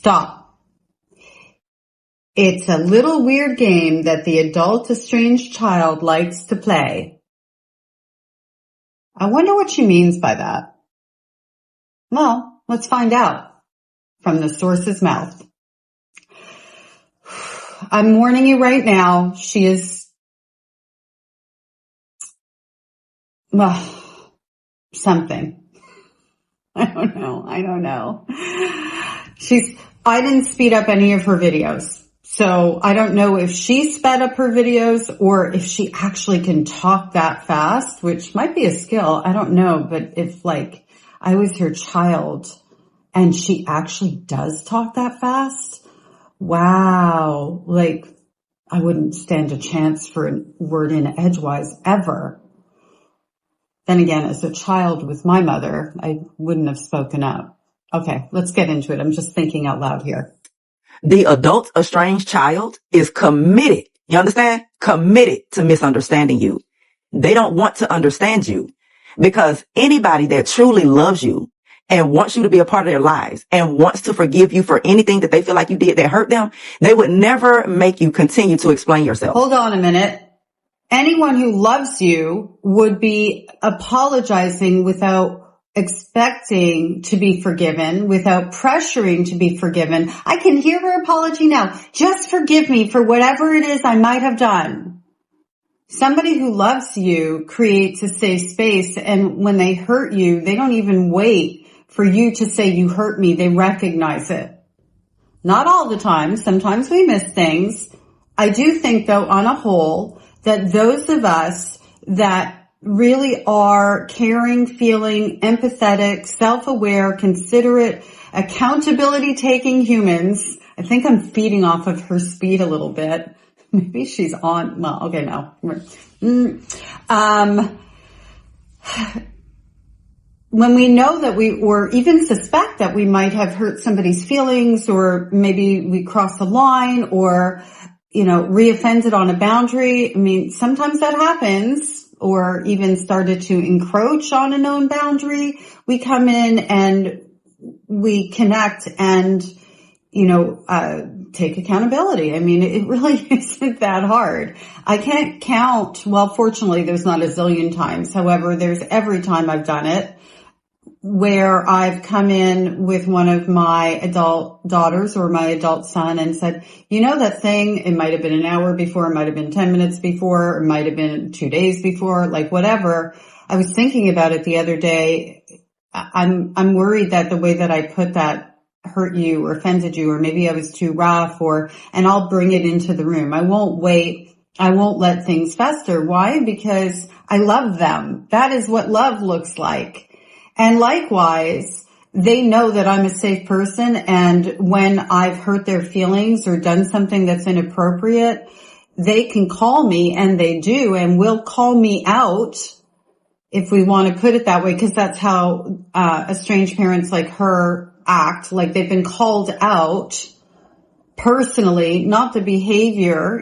Stop. It's a little weird game that the adult estranged child likes to play. I wonder what she means by that. Well, let's find out from the source's mouth. I'm warning you right now, she is, well, something. I don't know. I didn't speed up any of her videos. So I don't know if she sped up her videos or if she actually can talk that fast, which might be a skill. I don't know. But if like I was her child and she actually does talk that fast, wow. Like I wouldn't stand a chance for a word in edgewise ever. Then again, as a child with my mother, I wouldn't have spoken up. Okay, let's get into it. I'm just thinking out loud here. The adult estranged child is committed. You understand? Committed to misunderstanding you. They don't want to understand you because anybody that truly loves you and wants you to be a part of their lives and wants to forgive you for anything that they feel like you did that hurt them, they would never make you continue to explain yourself. Hold on a minute. Anyone who loves you would be apologizing without expecting to be forgiven, without pressuring to be forgiven. I can hear her apology now. Just forgive me for whatever it is I might have done. Somebody who loves you creates a safe space, and when they hurt you, they don't even wait for you to say you hurt me. They recognize it. Not all the time. Sometimes we miss things. I do think, though, on a whole, that those of us that really are caring, feeling, empathetic, self-aware, considerate, accountability-taking humans. I think I'm feeding off of her speed a little bit. Maybe she's on. Well, okay, no. When we know that or even suspect that we might have hurt somebody's feelings, or maybe we crossed the line, or re-offended on a boundary. I mean, sometimes that happens, or even started to encroach on a known boundary. We come in and we connect and, take accountability. I mean, it really isn't that hard. I can't count. Well, fortunately, there's not a zillion times. However, there's every time I've done it where I've come in with one of my adult daughters or my adult son and said, that thing, it might have been an hour before, it might have been 10 minutes before, it might have been 2 days before, like whatever. I was thinking about it the other day. I'm worried that the way that I put that hurt you or offended you, or maybe I was too rough, and I'll bring it into the room. I won't wait. I won't let things fester. Why? Because I love them. That is what love looks like. And likewise, they know that I'm a safe person, and when I've hurt their feelings or done something that's inappropriate, they can call me, and they do, and will call me out, if we want to put it that way, because that's how estranged parents like her act, like they've been called out personally, not the behavior,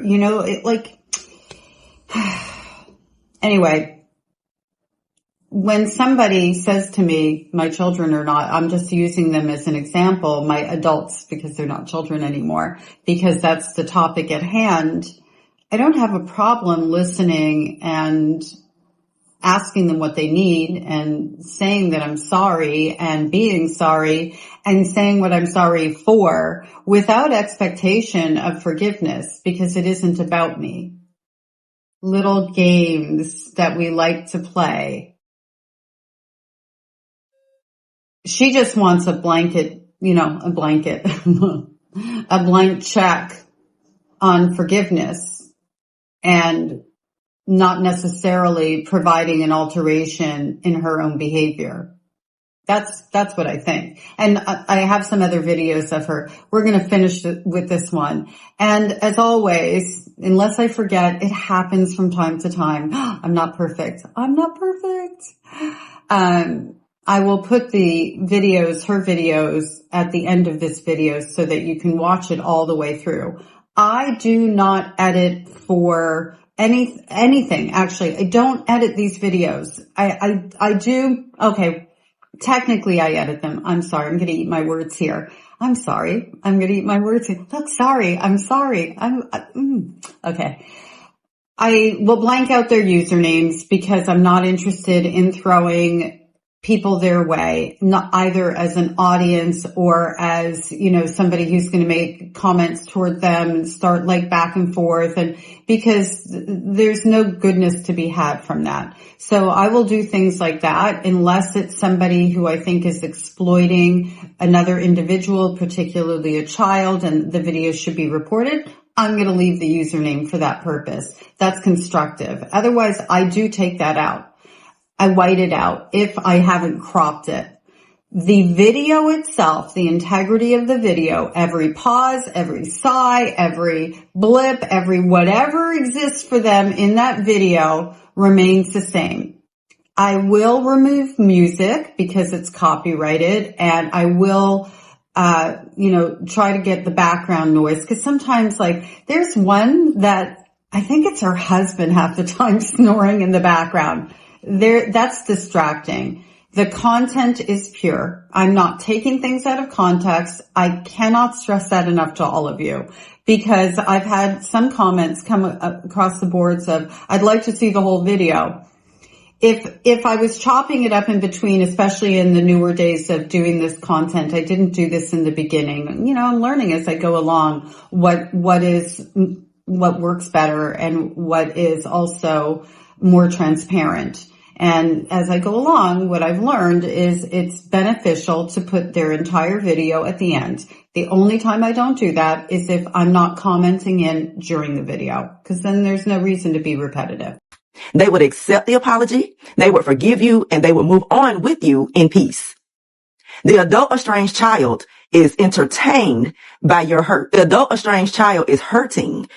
anyway. When somebody says to me, my children are not, I'm just using them as an example, my adults, because they're not children anymore, because that's the topic at hand. I don't have a problem listening and asking them what they need and saying that I'm sorry and being sorry and saying what I'm sorry for without expectation of forgiveness, because it isn't about me. Little games that we like to play. She just wants a blank check on forgiveness and not necessarily providing an alteration in her own behavior. That's what I think. And I have some other videos of her. We're going to finish with this one. And as always, unless I forget, it happens from time to time. I'm not perfect. I will put her videos at the end of this video so that you can watch it all the way through. I do not edit for anything. Actually, I don't edit these videos. I do. Okay. Technically I edit them. I'm sorry. I'm going to eat my words here. I'm sorry. I'm going to eat my words. Look, sorry. I'm sorry. Okay. I will blank out their usernames because I'm not interested in throwing people their way, not either as an audience or as, somebody who's going to make comments toward them and start like back and forth, and because there's no goodness to be had from that. So I will do things like that unless it's somebody who I think is exploiting another individual, particularly a child, and the video should be reported. I'm going to leave the username for that purpose. That's constructive. Otherwise, I do take that out. I white it out if I haven't cropped it. The video itself, the integrity of the video, every pause, every sigh, every blip, every whatever exists for them in that video remains the same. I will remove music because it's copyrighted, and I will try to get the background noise, because sometimes like there's one that I think it's her husband half the time snoring in the background. That's distracting. The content is pure. I'm not taking things out of context. I cannot stress that enough to all of you, because I've had some comments come across the boards of, I'd like to see the whole video. If I was chopping it up in between, especially in the newer days of doing this content, I didn't do this in the beginning. I'm learning as I go along what works better and what is also more transparent. And as I go along, what I've learned is it's beneficial to put their entire video at the end. The only time I don't do that is if I'm not commenting in during the video, because then there's no reason to be repetitive. They would accept the apology, they would forgive you, and they would move on with you in peace. The adult estranged child is entertained by your hurt. The adult estranged child is hurting.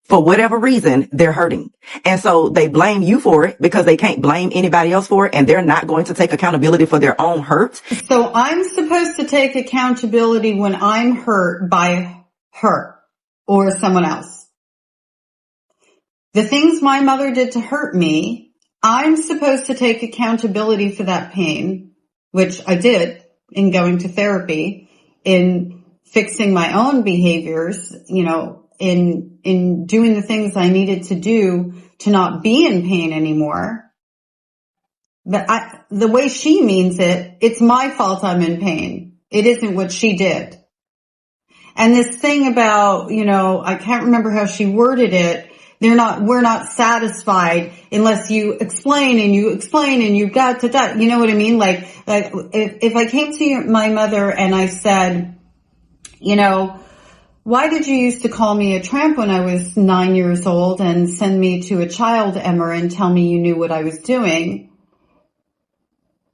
For whatever reason, they're hurting. And so they blame you for it because they can't blame anybody else for it, and they're not going to take accountability for their own hurt. So I'm supposed to take accountability when I'm hurt by her or someone else. The things my mother did to hurt me, I'm supposed to take accountability for that pain, which I did in going to therapy, in fixing my own behaviors, in doing the things I needed to do to not be in pain anymore. But the way she means it, it's my fault I'm in pain. It isn't what she did. And this thing about, I can't remember how she worded it. We're not satisfied unless you explain and you got to, you know what I mean? Like if I came to my mother and I said, why did you used to call me a tramp when I was 9 years old and send me to a child Emmer and tell me you knew what I was doing?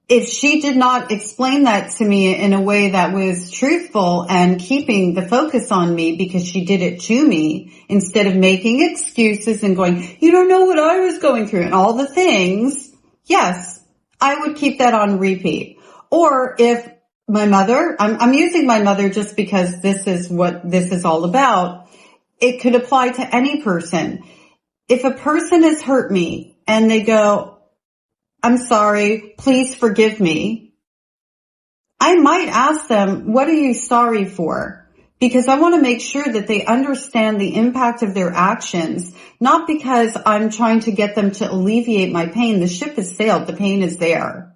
If she did not explain that to me in a way that was truthful and keeping the focus on me because she did it to me, instead of making excuses and going, you don't know what I was going through and all the things, yes, I would keep that on repeat. Or if my mother, I'm using my mother just because this is what this is all about. It could apply to any person. If a person has hurt me and they go, I'm sorry, please forgive me, I might ask them, what are you sorry for? Because I want to make sure that they understand the impact of their actions, not because I'm trying to get them to alleviate my pain. The ship has sailed. The pain is there.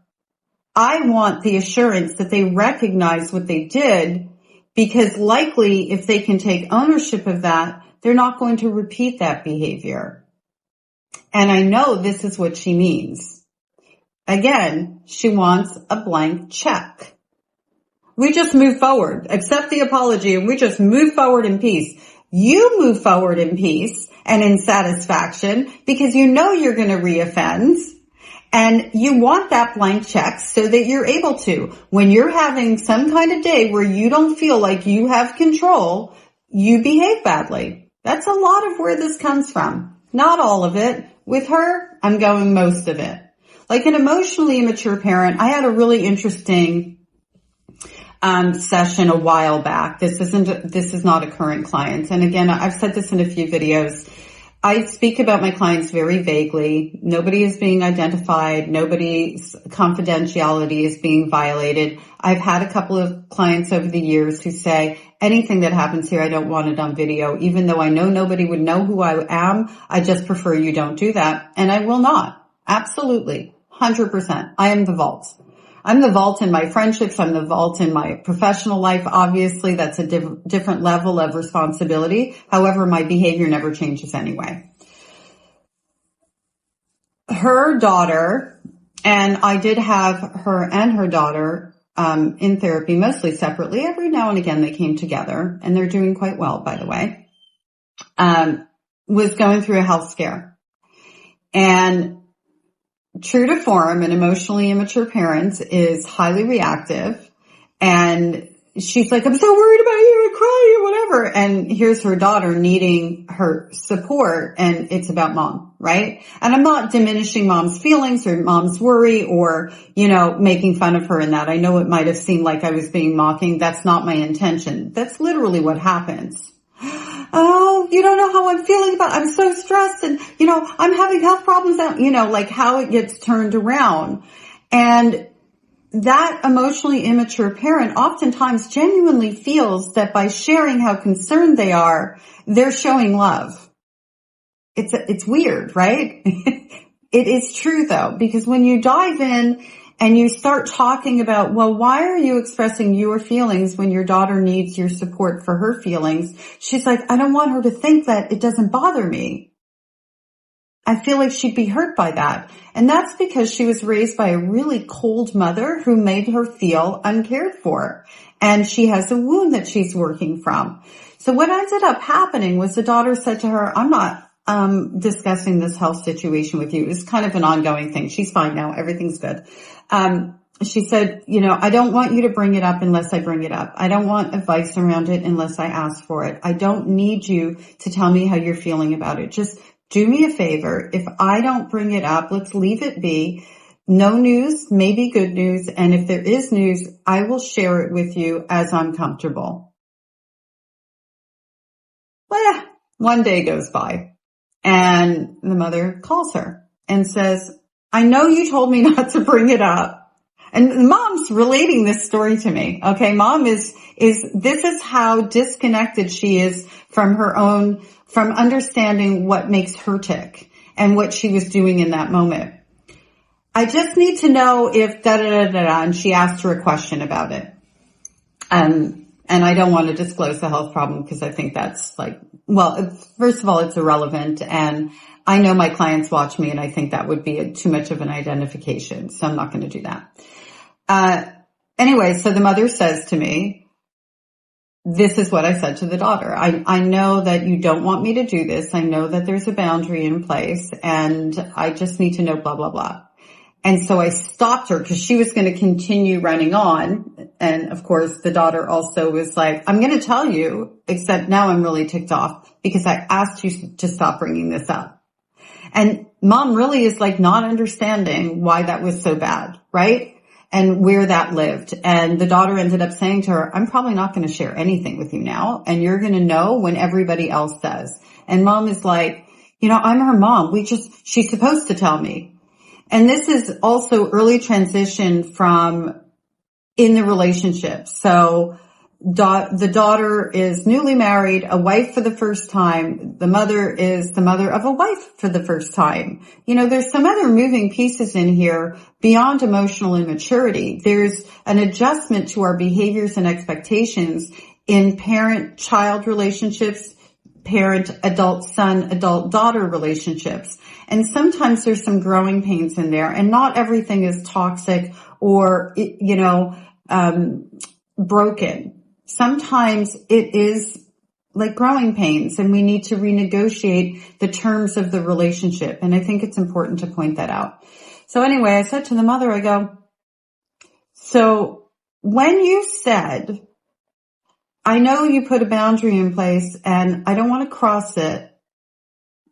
I want the assurance that they recognize what they did, because likely if they can take ownership of that, they're not going to repeat that behavior. And I know this is what she means. Again, she wants a blank check. We just move forward, accept the apology, and we just move forward in peace. You move forward in peace and in satisfaction because you know you're going to reoffend. And you want that blank check so that you're able to, when you're having some kind of day where you don't feel like you have control, you behave badly. That's a lot of where this comes from. Not all of it. With her, I'm going most of it. Like an emotionally immature parent, I had a really interesting session a while back. This is not a current client. And again, I've said this in a few videos. I speak about my clients very vaguely. Nobody is being identified. Nobody's confidentiality is being violated. I've had a couple of clients over the years who say, anything that happens here, I don't want it on video. Even though I know nobody would know who I am, I just prefer you don't do that. And I will not. Absolutely. 100%. I am the vault. I'm the vault in my friendships. I'm the vault in my professional life. Obviously, that's a different level of responsibility. However, my behavior never changes anyway. Her daughter, and I did have her and her daughter in therapy, mostly separately. Every now and again, they came together, and they're doing quite well, by the way, was going through a health scare. And true to form, an emotionally immature parent is highly reactive, and she's like, I'm so worried about you, and crying and whatever. And here's her daughter needing her support, and it's about mom, right? And I'm not diminishing mom's feelings or mom's worry or, making fun of her in that. I know it might have seemed like I was being mocking. That's not my intention. That's literally what happens. Oh, you don't know how I'm feeling I'm so stressed and, I'm having health problems now, like how it gets turned around. And that emotionally immature parent oftentimes genuinely feels that by sharing how concerned they are, they're showing love. It's weird, right? It is true though, because when you dive in and you start talking about, well, why are you expressing your feelings when your daughter needs your support for her feelings? She's like, I don't want her to think that it doesn't bother me. I feel like she'd be hurt by that. And that's because she was raised by a really cold mother who made her feel uncared for. And she has a wound that she's working from. So what ended up happening was the daughter said to her, I'm not discussing this health situation with you. It's kind of an ongoing thing. She's fine now. Everything's good. She said, I don't want you to bring it up unless I bring it up. I don't want advice around it unless I ask for it. I don't need you to tell me how you're feeling about it. Just do me a favor. If I don't bring it up, let's leave it be. No news, maybe good news. And if there is news, I will share it with you as I'm comfortable. Well, one day goes by and the mother calls her and says, I know you told me not to bring it up. And mom's relating this story to me. Okay. Mom this is how disconnected she is from from understanding what makes her tick and what she was doing in that moment. I just need to know if and she asked her a question about it. And I don't want to disclose the health problem because I think that's first of all, it's irrelevant. And I know my clients watch me and I think that would be too much of an identification. So I'm not going to do that. Anyway, so the mother says to me, this is what I said to the daughter. I know that you don't want me to do this. I know that there's a boundary in place and I just need to know blah, blah, blah. And so I stopped her because she was going to continue running on. And of course, the daughter also was like, I'm going to tell you, except now I'm really ticked off because I asked you to stop bringing this up. And mom really is like not understanding why that was so bad, right? And where that lived. And the daughter ended up saying to her, I'm probably not going to share anything with you now. And you're going to know when everybody else does. And mom is like, I'm her mom. She's supposed to tell me. And this is also early transition from in the relationship. So the daughter is newly married, a wife for the first time. The mother is the mother of a wife for the first time. There's some other moving pieces in here beyond emotional immaturity. There's an adjustment to our behaviors and expectations in parent-child relationships, parent-adult-son, adult-daughter relationships. And sometimes there's some growing pains in there, and not everything is toxic or, broken. Sometimes it is like growing pains and we need to renegotiate the terms of the relationship. And I think it's important to point that out. So anyway, I said to the mother, I go, so when you said, I know you put a boundary in place and I don't want to cross it,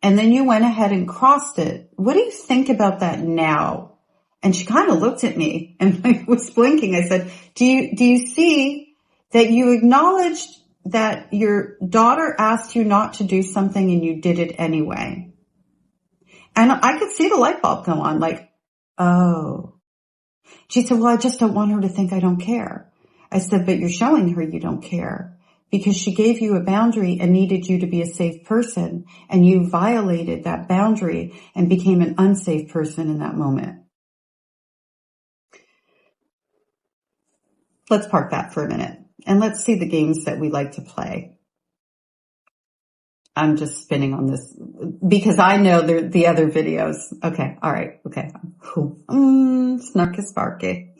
and then you went ahead and crossed it, what do you think about that now? And she kind of looked at me and I was blinking. I said, do you see that you acknowledged that your daughter asked you not to do something and you did it anyway. And I could see the light bulb go on, like, oh. She said, well, I just don't want her to think I don't care. I said, but you're showing her you don't care because she gave you a boundary and needed you to be a safe person, and you violated that boundary and became an unsafe person in that moment. Let's park that for a minute and let's see the games that we like to play. I'm just spinning on this because I know the other videos. Okay. All right. Okay. Cool. Snarky sparky.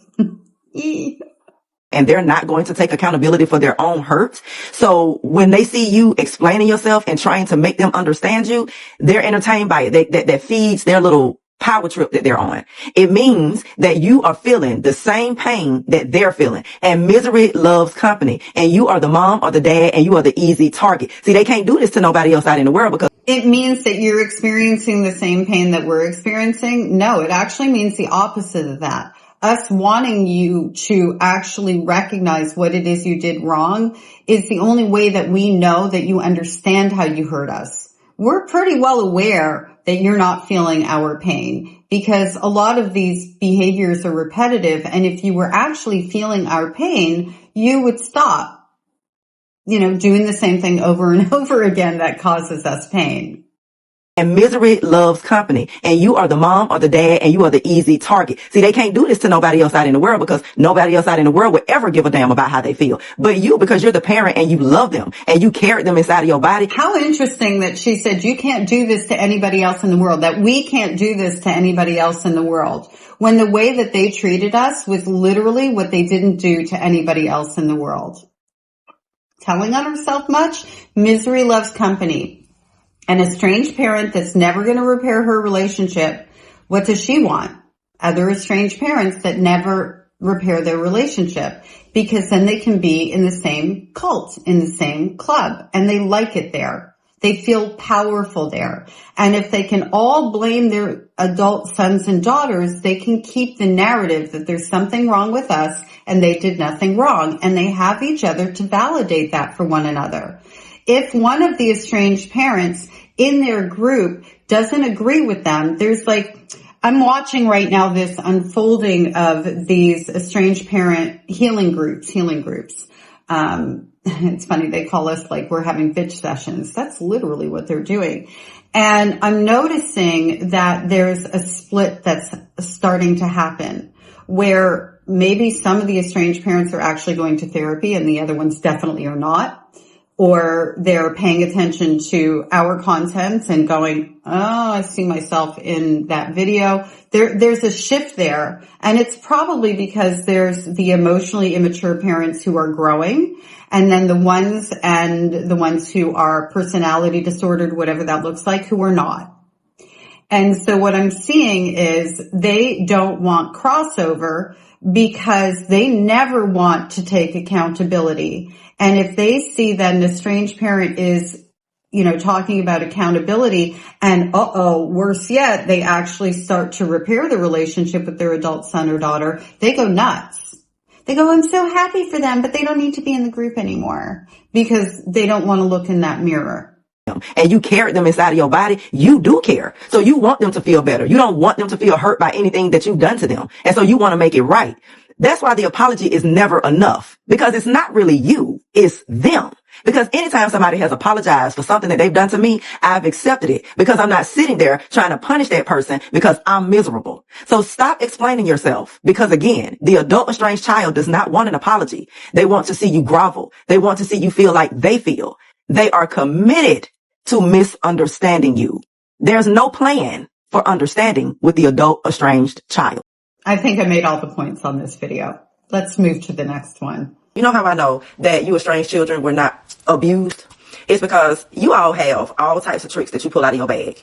And they're not going to take accountability for their own hurts. So when they see you explaining yourself and trying to make them understand you, they're entertained by it. That feeds their little power trip that they're on. It means that you are feeling the same pain that they're feeling. And misery loves company. And you are the mom or the dad, and you are the easy target. See, they can't do this to nobody else out in the world because it means that you're experiencing the same pain that we're experiencing. No, it actually means the opposite of that. Us wanting you to actually recognize what it is you did wrong is the only way that we know that you understand how you hurt us. We're pretty well aware that you're not feeling our pain because a lot of these behaviors are repetitive. And if you were actually feeling our pain, you would stop, doing the same thing over and over again that causes us pain. And misery loves company. And you are the mom or the dad, and you are the easy target. See, they can't do this to nobody else out in the world because nobody else out in the world would ever give a damn about how they feel. But you, because you're the parent and you love them and you carry them inside of your body. How interesting that she said you can't do this to anybody else in the world, that we can't do this to anybody else in the world, when the way that they treated us was literally what they didn't do to anybody else in the world. Telling on herself much? Misery loves company. An estranged parent that's never going to repair her relationship, what does she want? Other estranged parents that never repair their relationship, because then they can be in the same cult, in the same club, and they like it there. They feel powerful there. And if they can all blame their adult sons and daughters, they can keep the narrative that there's something wrong with us and they did nothing wrong. And they have each other to validate that for one another. If one of the estranged parents in their group doesn't agree with them, I'm watching right now this unfolding of these estranged parent healing groups. It's funny, they call us we're having bitch sessions. That's literally what they're doing. And I'm noticing that there's a split that's starting to happen where maybe some of the estranged parents are actually going to therapy and the other ones definitely are not. Or they're paying attention to our content and going, oh, I see myself in that video. There's a shift there. And it's probably because there's the emotionally immature parents who are growing, and then the ones who are personality disordered, whatever that looks like, who are not. And so what I'm seeing is they don't want crossover because they never want to take accountability. And if they see that an estranged parent is, talking about accountability and worse yet, they actually start to repair the relationship with their adult son or daughter, they go nuts. They go, I'm so happy for them, but they don't need to be in the group anymore because they don't want to look in that mirror. And you carry them inside of your body, you do care. So you want them to feel better. You don't want them to feel hurt by anything that you've done to them. And so you want to make it right. That's why the apology is never enough, because it's not really you, it's them. Because anytime somebody has apologized for something that they've done to me, I've accepted it because I'm not sitting there trying to punish that person because I'm miserable. So stop explaining yourself, because again, the adult estranged child does not want an apology. They want to see you grovel. They want to see you feel like they feel. They are committed to misunderstanding you. There's no plan for understanding with the adult estranged child. I think I made all the points on this video. Let's move to the next one. You know how I know that you estranged children were not abused? It's because you all have all types of tricks that you pull out of your bag.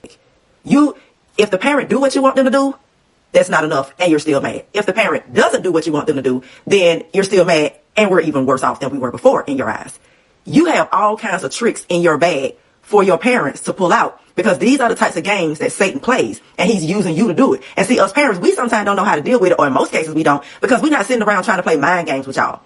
If the parent do what you want them to do, that's not enough and you're still mad. If the parent doesn't do what you want them to do, then you're still mad and we're even worse off than we were before in your eyes. You have all kinds of tricks in your bag for your parents to pull out, because these are the types of games that Satan plays, and he's using you to do it. And see, us parents, we sometimes don't know how to deal with it, or in most cases we don't, because we're not sitting around trying to play mind games with y'all.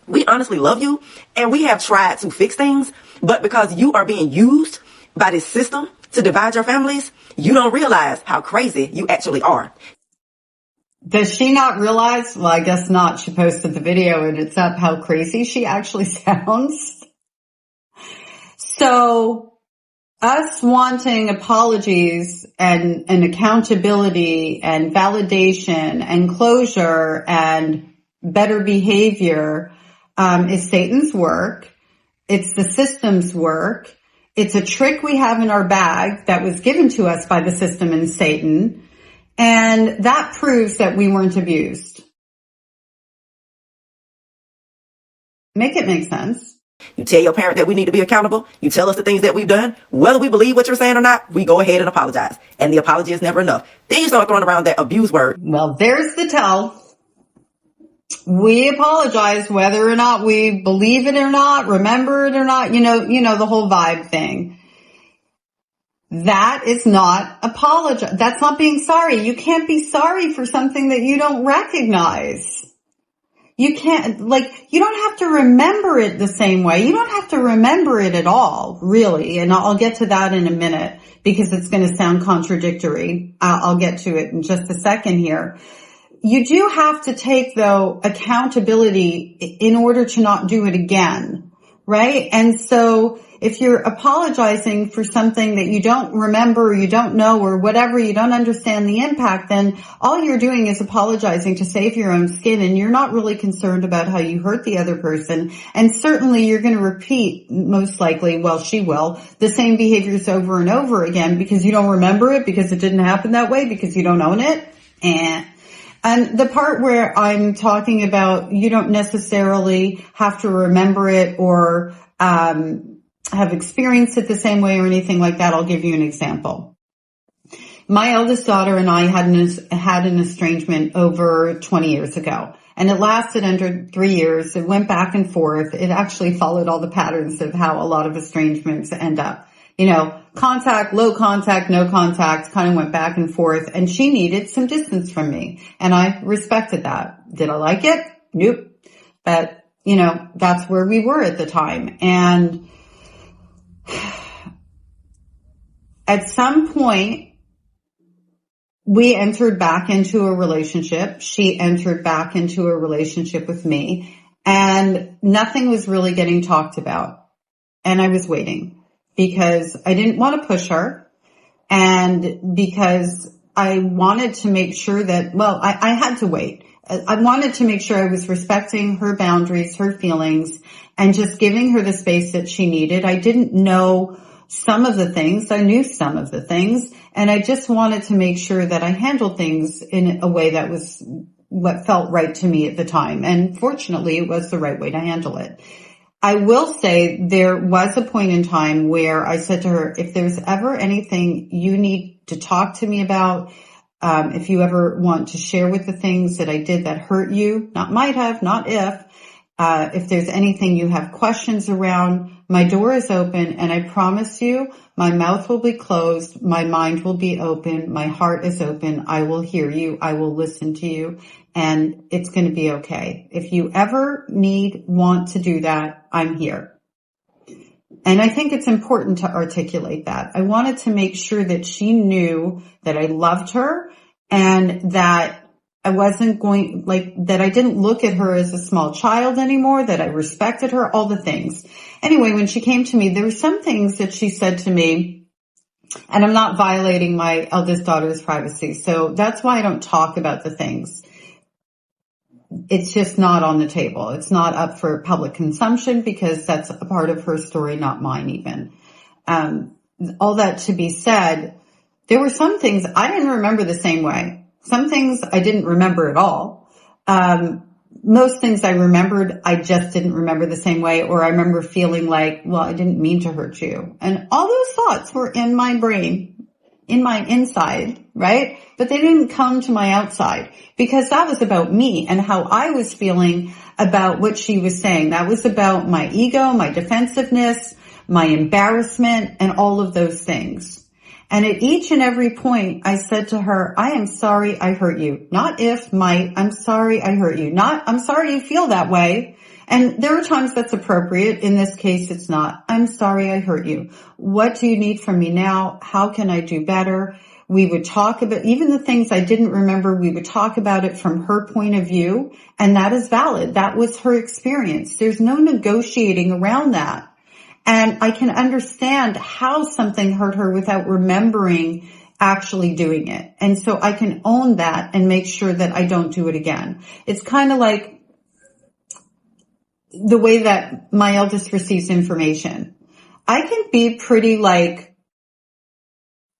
We honestly love you, and we have tried to fix things, but because you are being used by this system to divide your families, you don't realize how crazy you actually are. Does she not realize? Well, I guess not. She posted the video and it's up how crazy she actually sounds. So us wanting apologies and accountability and validation and closure and better behavior is Satan's work. It's the system's work. It's a trick we have in our bag that was given to us by the system and Satan. And that proves that we weren't abused. Make it make sense. You tell your parent that we need to be accountable. You tell us the things that we've done. Whether we believe what you're saying or not, we go ahead and apologize. And the apology is never enough. Then you start throwing around that abuse word. Well, there's the tell. We apologize whether or not we believe it or not, remember it or not, you know, the whole vibe thing. That is not apologize. That's not being sorry. You can't be sorry for something that you don't recognize. You can't, you don't have to remember it the same way. You don't have to remember it at all, really. And I'll get to that in a minute because it's going to sound contradictory. I'll get to it in just a second here. You do have to take, though, accountability in order to not do it again, right? And so if you're apologizing for something that you don't remember or you don't know or whatever, you don't understand the impact, then all you're doing is apologizing to save your own skin, and you're not really concerned about how you hurt the other person. And certainly you're going to repeat, most likely, well, she will, the same behaviors over and over again because you don't remember it, because it didn't happen that way, because you don't own it. And the part where I'm talking about you don't necessarily have to remember it or have experienced it the same way or anything like that, I'll give you an example. My eldest daughter and I had an estrangement over 20 years ago, and it lasted under 3 years. It went back and forth. It actually followed all the patterns of how a lot of estrangements end up. You know, contact, low contact, no contact, kind of went back and forth, and she needed some distance from me, and I respected that. Did I like it? Nope. But, you know, that's where we were at the time. And at some point, we entered back into a relationship. She entered back into a relationship with me, and nothing was really getting talked about. And I was waiting because I didn't want to push her, and because I wanted to make sure that, well, I had to wait. I wanted to make sure I was respecting her boundaries, her feelings, and just giving her the space that she needed. I didn't know some of the things. I knew some of the things, and I just wanted to make sure that I handled things in a way that was what felt right to me at the time. And fortunately, it was the right way to handle it. I will say there was a point in time where I said to her, if there's ever anything you need to talk to me about, if you ever want to share with the things that I did that hurt you, not might have, not if there's anything you have questions around, my door is open, and I promise you, my mouth will be closed, my mind will be open, my heart is open, I will hear you, I will listen to you, and it's going to be okay. If you ever want to do that, I'm here. And I think it's important to articulate that. I wanted to make sure that she knew that I loved her and that I wasn't that I didn't look at her as a small child anymore, that I respected her, all the things. Anyway, when she came to me, there were some things that she said to me, and I'm not violating my eldest daughter's privacy. So that's why I don't talk about the things. It's just not on the table. It's not up for public consumption because that's a part of her story, not mine even. All that to be said, there were some things I didn't remember the same way. Some things I didn't remember at all. Most things I remembered, I just didn't remember the same way, or I remember feeling like, well, I didn't mean to hurt you. And all those thoughts were in my brain, in my inside, right? But they didn't come to my outside because that was about me and how I was feeling about what she was saying. That was about my ego, my defensiveness, my embarrassment, and all of those things. And at each and every point, I said to her, I am sorry I hurt you. Not if, might, I'm sorry I hurt you. Not, I'm sorry you feel that way. And there are times that's appropriate. In this case, it's not. I'm sorry I hurt you. What do you need from me now? How can I do better? We would talk about even the things I didn't remember. We would talk about it from her point of view. And that is valid. That was her experience. There's no negotiating around that. And I can understand how something hurt her without remembering actually doing it. And so I can own that and make sure that I don't do it again. It's kind of like the way that my eldest receives information. I can be pretty like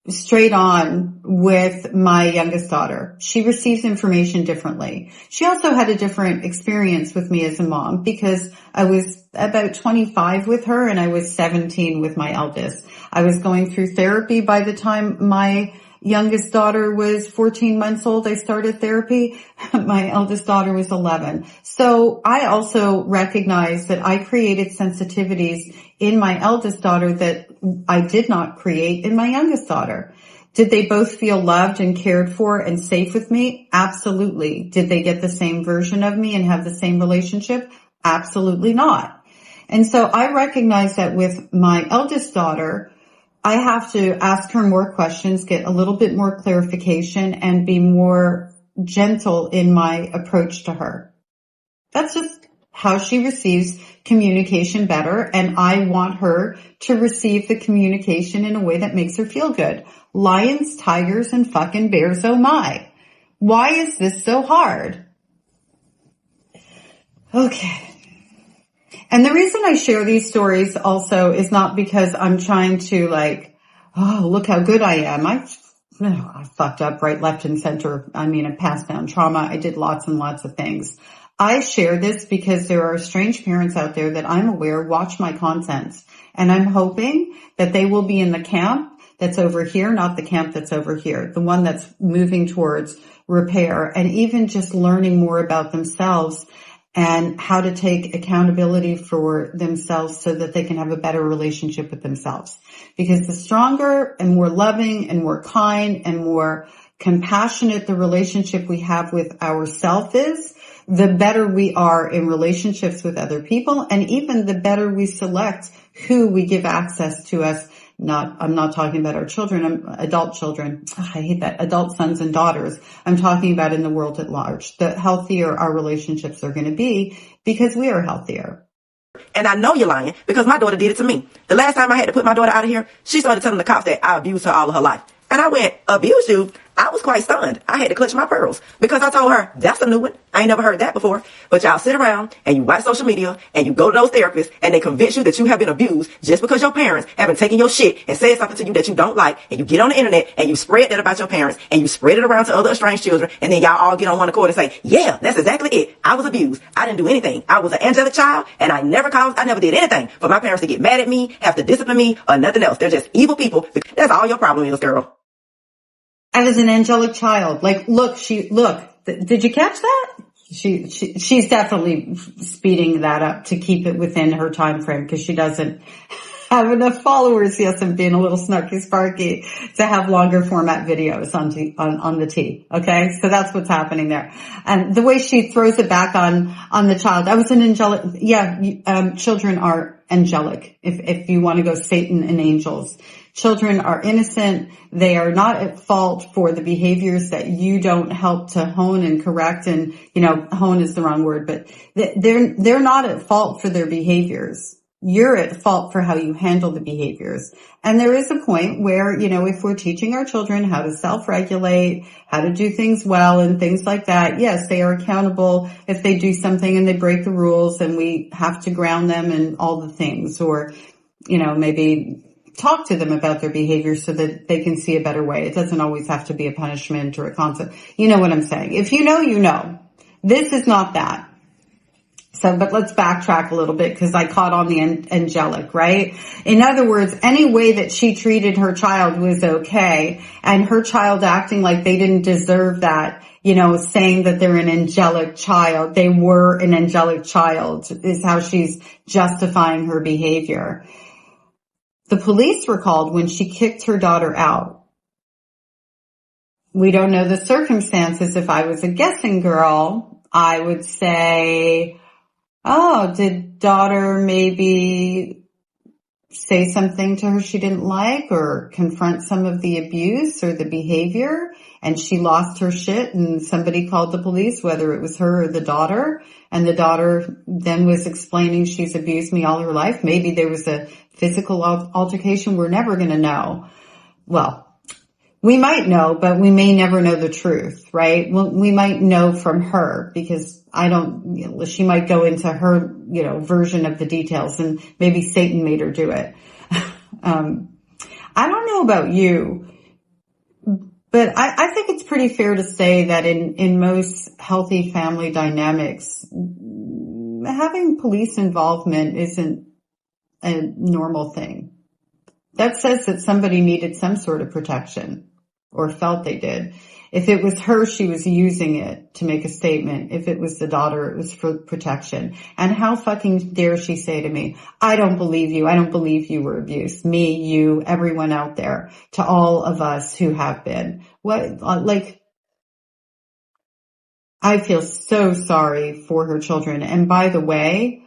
straight on with my youngest daughter. She receives information differently. She also had a different experience with me as a mom because I was about 25 with her and I was 17 with my eldest. I was going through therapy by the time my youngest daughter was 14 months old. I started therapy. My eldest daughter was 11. So I also recognized that I created sensitivities in my eldest daughter that I did not create in my youngest daughter. Did they both feel loved and cared for and safe with me? Absolutely. Did they get the same version of me and have the same relationship? Absolutely not. And so I recognize that with my eldest daughter, I have to ask her more questions, get a little bit more clarification, and be more gentle in my approach to her. That's just how she receives communication better, and I want her to receive the communication in a way that makes her feel good. Lions, tigers, and fucking bears, oh my. Why is this so hard? Okay. And the reason I share these stories also is not because I'm trying to like, oh, look how good I am. I fucked up right, left, and center. I mean, I passed down trauma. I did lots and lots of things. I share this because there are estranged parents out there that I'm aware watch my content. And I'm hoping that they will be in the camp that's over here, not the camp that's over here, the one that's moving towards repair and even just learning more about themselves and how to take accountability for themselves so that they can have a better relationship with themselves. Because the stronger and more loving and more kind and more compassionate the relationship we have with ourselves is, the better we are in relationships with other people, and even the better we select who we give access to us. I'm not talking about our children, adult children. Oh, I hate that. Adult sons and daughters. I'm talking about in the world at large. The healthier our relationships are going to be because we are healthier. And I know you're lying because my daughter did it to me. The last time I had to put my daughter out of here, she started telling the cops that I abused her all of her life. And I went, abuse you? I was quite stunned. I had to clutch my pearls because I told her, that's a new one. I ain't never heard that before. But y'all sit around and you watch social media and you go to those therapists and they convince you that you have been abused just because your parents haven't taken your shit and said something to you that you don't like. And you get on the internet and you spread that about your parents and you spread it around to other estranged children. And then y'all all get on one accord and say, yeah, that's exactly it. I was abused. I didn't do anything. I was an angelic child and I never did anything for my parents to get mad at me, have to discipline me or nothing else. They're just evil people. That's all your problem is, girl. I was an angelic child. Like, did you catch that? She's definitely speeding that up to keep it within her time frame because she doesn't have enough followers. Yes, I'm being a little snarky sparky to have longer format videos on the T. Okay. So that's what's happening there. And the way she throws it back on the child, I was an angelic. Yeah. Children are angelic. If you want to go Satan and angels. Children are innocent. They are not at fault for the behaviors that you don't help to hone and correct. And, hone is the wrong word, but they're not at fault for their behaviors. You're at fault for how you handle the behaviors. And there is a point where, if we're teaching our children how to self-regulate, how to do things well and things like that, yes, they are accountable if they do something and they break the rules and we have to ground them and all the things, or, maybe talk to them about their behavior so that they can see a better way. It doesn't always have to be a punishment or a concept. You know what I'm saying? If you know, you know. This is not that. So, but let's backtrack a little bit because I caught on the angelic, right? In other words, any way that she treated her child was okay. And her child acting like they didn't deserve that, saying that they're an angelic child. They were an angelic child is how she's justifying her behavior. The police were called when she kicked her daughter out. We don't know the circumstances. If I was a guessing girl, I would say, Oh, did daughter maybe say something to her she didn't like or confront some of the abuse or the behavior, and she lost her shit and somebody called the police, whether it was her or the daughter, and the daughter then was explaining she's abused me all her life? Maybe there was a physical altercation. We're never going to know. Well, we might know, but we may never know the truth, right? Well, we might know from her because she might go into her, version of the details, and maybe Satan made her do it. I don't know about you, but I think it's pretty fair to say that in most healthy family dynamics, having police involvement isn't a normal thing. That says that somebody needed some sort of protection or felt they did. If it was her, she was using it to make a statement. If it was the daughter, it was for protection. And how fucking dare she say to me, I don't believe you. I don't believe you were abused. Me, you, everyone out there, to all of us who have been. I feel so sorry for her children. And by the way,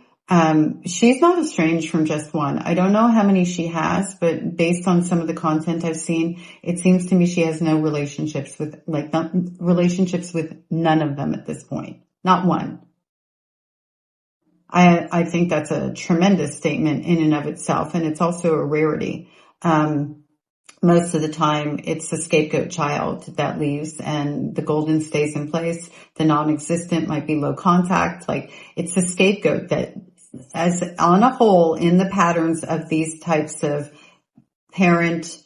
she's not estranged from just one. I don't know how many she has, but based on some of the content I've seen, it seems to me she has no relationships with none of them at this point. Not one. I think that's a tremendous statement in and of itself, and it's also a rarity. Most of the time, it's the scapegoat child that leaves and the golden stays in place. The non-existent might be low contact. It's the scapegoat that, as on a whole, in the patterns of these types of parent,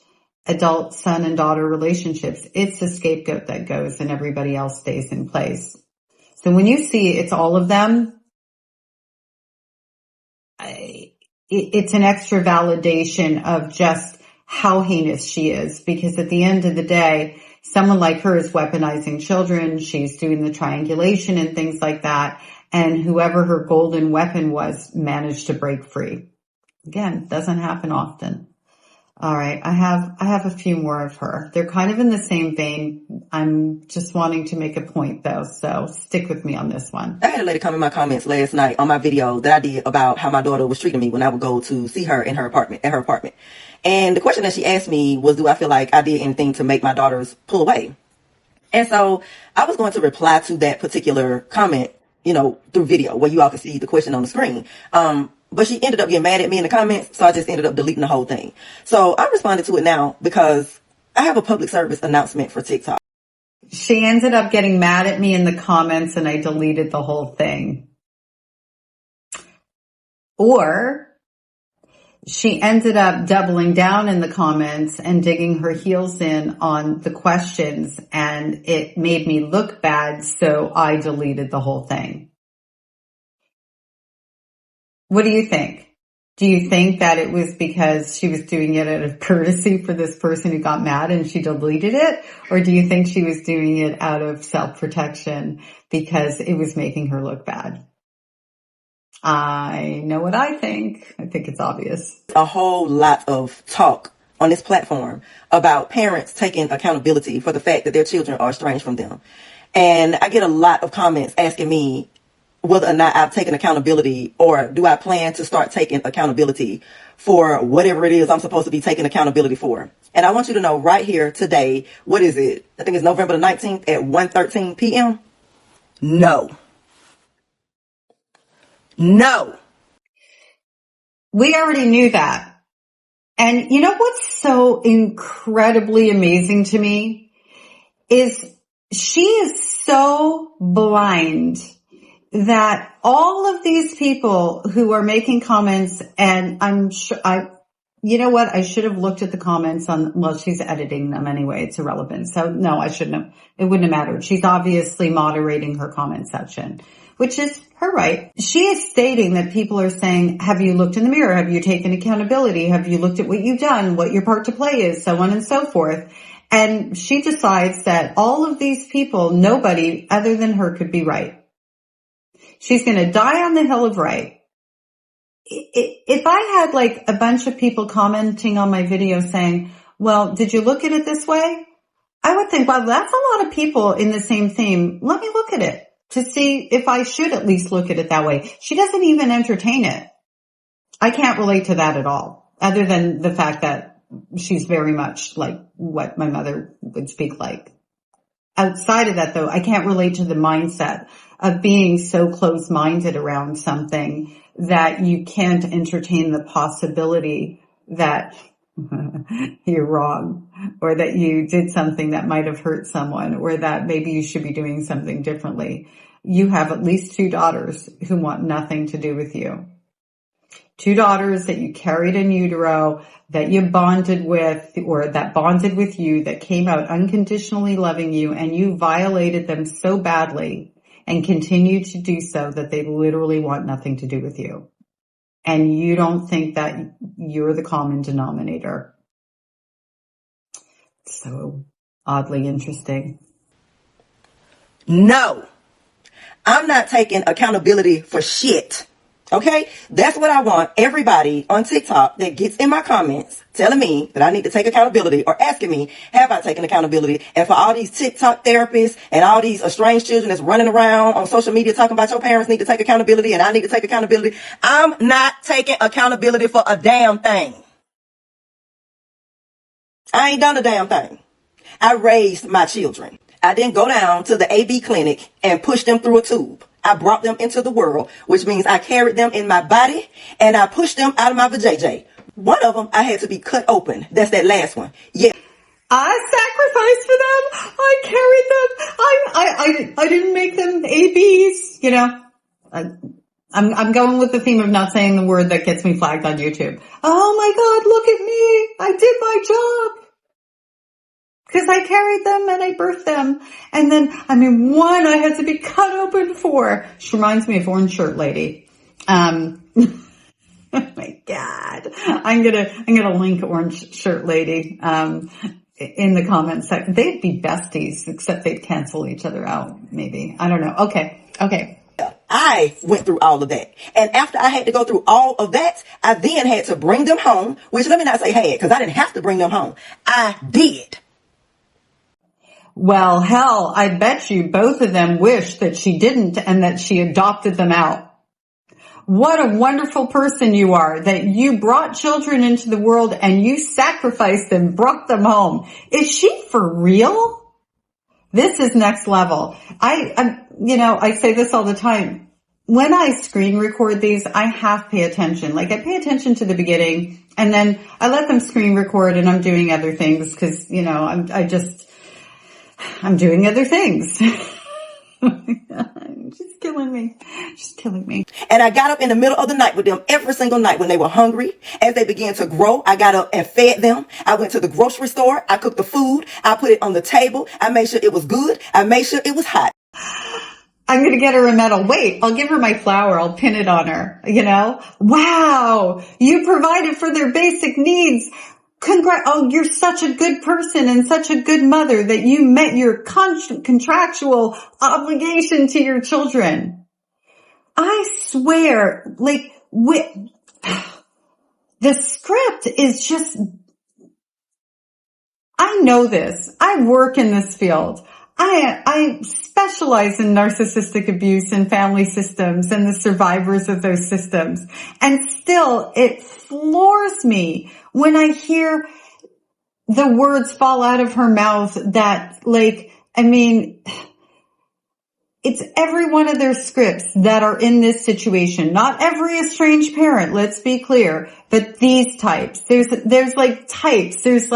adult, son and daughter relationships, it's the scapegoat that goes and everybody else stays in place. So when you see it's all of them, it's an extra validation of just how heinous she is, because at the end of the day, someone like her is weaponizing children. She's doing the triangulation and things like that. And whoever her golden weapon was managed to break free. Again, doesn't happen often. All right. I have a few more of her. They're kind of in the same vein. I'm just wanting to make a point though. So stick with me on this one. I had a lady come in my comments last night on my video that I did about how my daughter was treating me when I would go to see her at her apartment. And the question that she asked me was, do I feel like I did anything to make my daughters pull away? And so I was going to reply to that particular comment, through video where you all can see the question on the screen. But she ended up getting mad at me in the comments. So I just ended up deleting the whole thing. So I responded to it now because I have a public service announcement for TikTok. She ended up getting mad at me in the comments and I deleted the whole thing. Or she ended up doubling down in the comments and digging her heels in on the questions, and it made me look bad, so I deleted the whole thing. What do you think? Do you think that it was because she was doing it out of courtesy for this person who got mad and she deleted it? Or do you think she was doing it out of self-protection because it was making her look bad? I know what I think. I think it's obvious. A whole lot of talk on this platform about parents taking accountability for the fact that their children are estranged from them. And I get a lot of comments asking me whether or not I've taken accountability, or do I plan to start taking accountability for whatever it is I'm supposed to be taking accountability for. And I want you to know right here today, what is it? I think it's November the 19th at 1:13 p.m. No. We already knew that. And you know what's so incredibly amazing to me is she is so blind that all of these people who are making comments, and I'm sure you know what? I should have looked at the comments she's editing them anyway. It's irrelevant. So no, I shouldn't have. It wouldn't have mattered. She's obviously moderating her comment section, which is her right. She is stating that people are saying, have you looked in the mirror? Have you taken accountability? Have you looked at what you've done, what your part to play is, so on and so forth. And she decides that all of these people, nobody other than her could be right. She's going to die on the hill of right. If I had a bunch of people commenting on my video saying, well, did you look at it this way? I would think, well, that's a lot of people in the same theme. Let me look at it. to see if I should at least look at it that way. She doesn't even entertain it. I can't relate to that at all, other than the fact that she's very much like what my mother would speak like. Outside of that, though, I can't relate to the mindset of being so close-minded around something that you can't entertain the possibility that you're wrong, or that you did something that might have hurt someone, or that maybe you should be doing something differently. You have at least 2 daughters who want nothing to do with you. 2 daughters that you carried in utero, that you bonded with, or that bonded with you, that came out unconditionally loving you, and you violated them so badly and continue to do so that they literally want nothing to do with you. And you don't think that you're the common denominator. So oddly interesting. No, I'm not taking accountability for shit. Okay? That's what I want everybody on TikTok that gets in my comments telling me that I need to take accountability, or asking me, have I taken accountability? And for all these TikTok therapists and all these estranged children that's running around on social media talking about your parents need to take accountability and I need to take accountability. I'm not taking accountability for a damn thing. I ain't done a damn thing. I raised my children. I didn't go down to the AB clinic and push them through a tube. I brought them into the world, which means I carried them in my body and I pushed them out of my vajayjay. One of them, I had to be cut open. That's that last one. Yeah. I sacrificed for them. I carried them. I didn't make them ABs, you know. I'm going with the theme of not saying the word that gets me flagged on YouTube. Oh my God, look at me. I did my job. Because I carried them and I birthed them. And then, one I had to be cut open for. She reminds me of Orange Shirt Lady. Oh my God. I'm gonna link Orange Shirt Lady, in the comments section. They'd be besties, except they'd cancel each other out, maybe. I don't know. Okay. I went through all of that. And after I had to go through all of that, I then had to bring them home, which let me not say had, because I didn't have to bring them home. I did. Well, hell, I bet you both of them wish that she didn't and that she adopted them out. What a wonderful person you are, that you brought children into the world and you sacrificed them, brought them home. Is she for real? This is next level. I say this all the time. When I screen record these, I half pay attention. Like I pay attention to the beginning and then I let them screen record and I'm doing other things because, I'm doing other things. She's killing me. And I got up in the middle of the night with them every single night when they were hungry. As they began to grow, I got up and fed them. I went to the grocery store. I cooked the food. I put it on the table. I made sure it was good. I made sure it was hot. I'm going to get her a medal. Wait, I'll give her my flower. I'll pin it on her. Wow, you provided for their basic needs. Oh, you're such a good person and such a good mother that you met your contractual obligation to your children. I swear, the script is just, I know this. I work in this field. I specialize in narcissistic abuse and family systems and the survivors of those systems. And still, it floors me when I hear the words fall out of her mouth that, it's every one of their scripts that are in this situation. Not every estranged parent, let's be clear, but these types. There's types. There's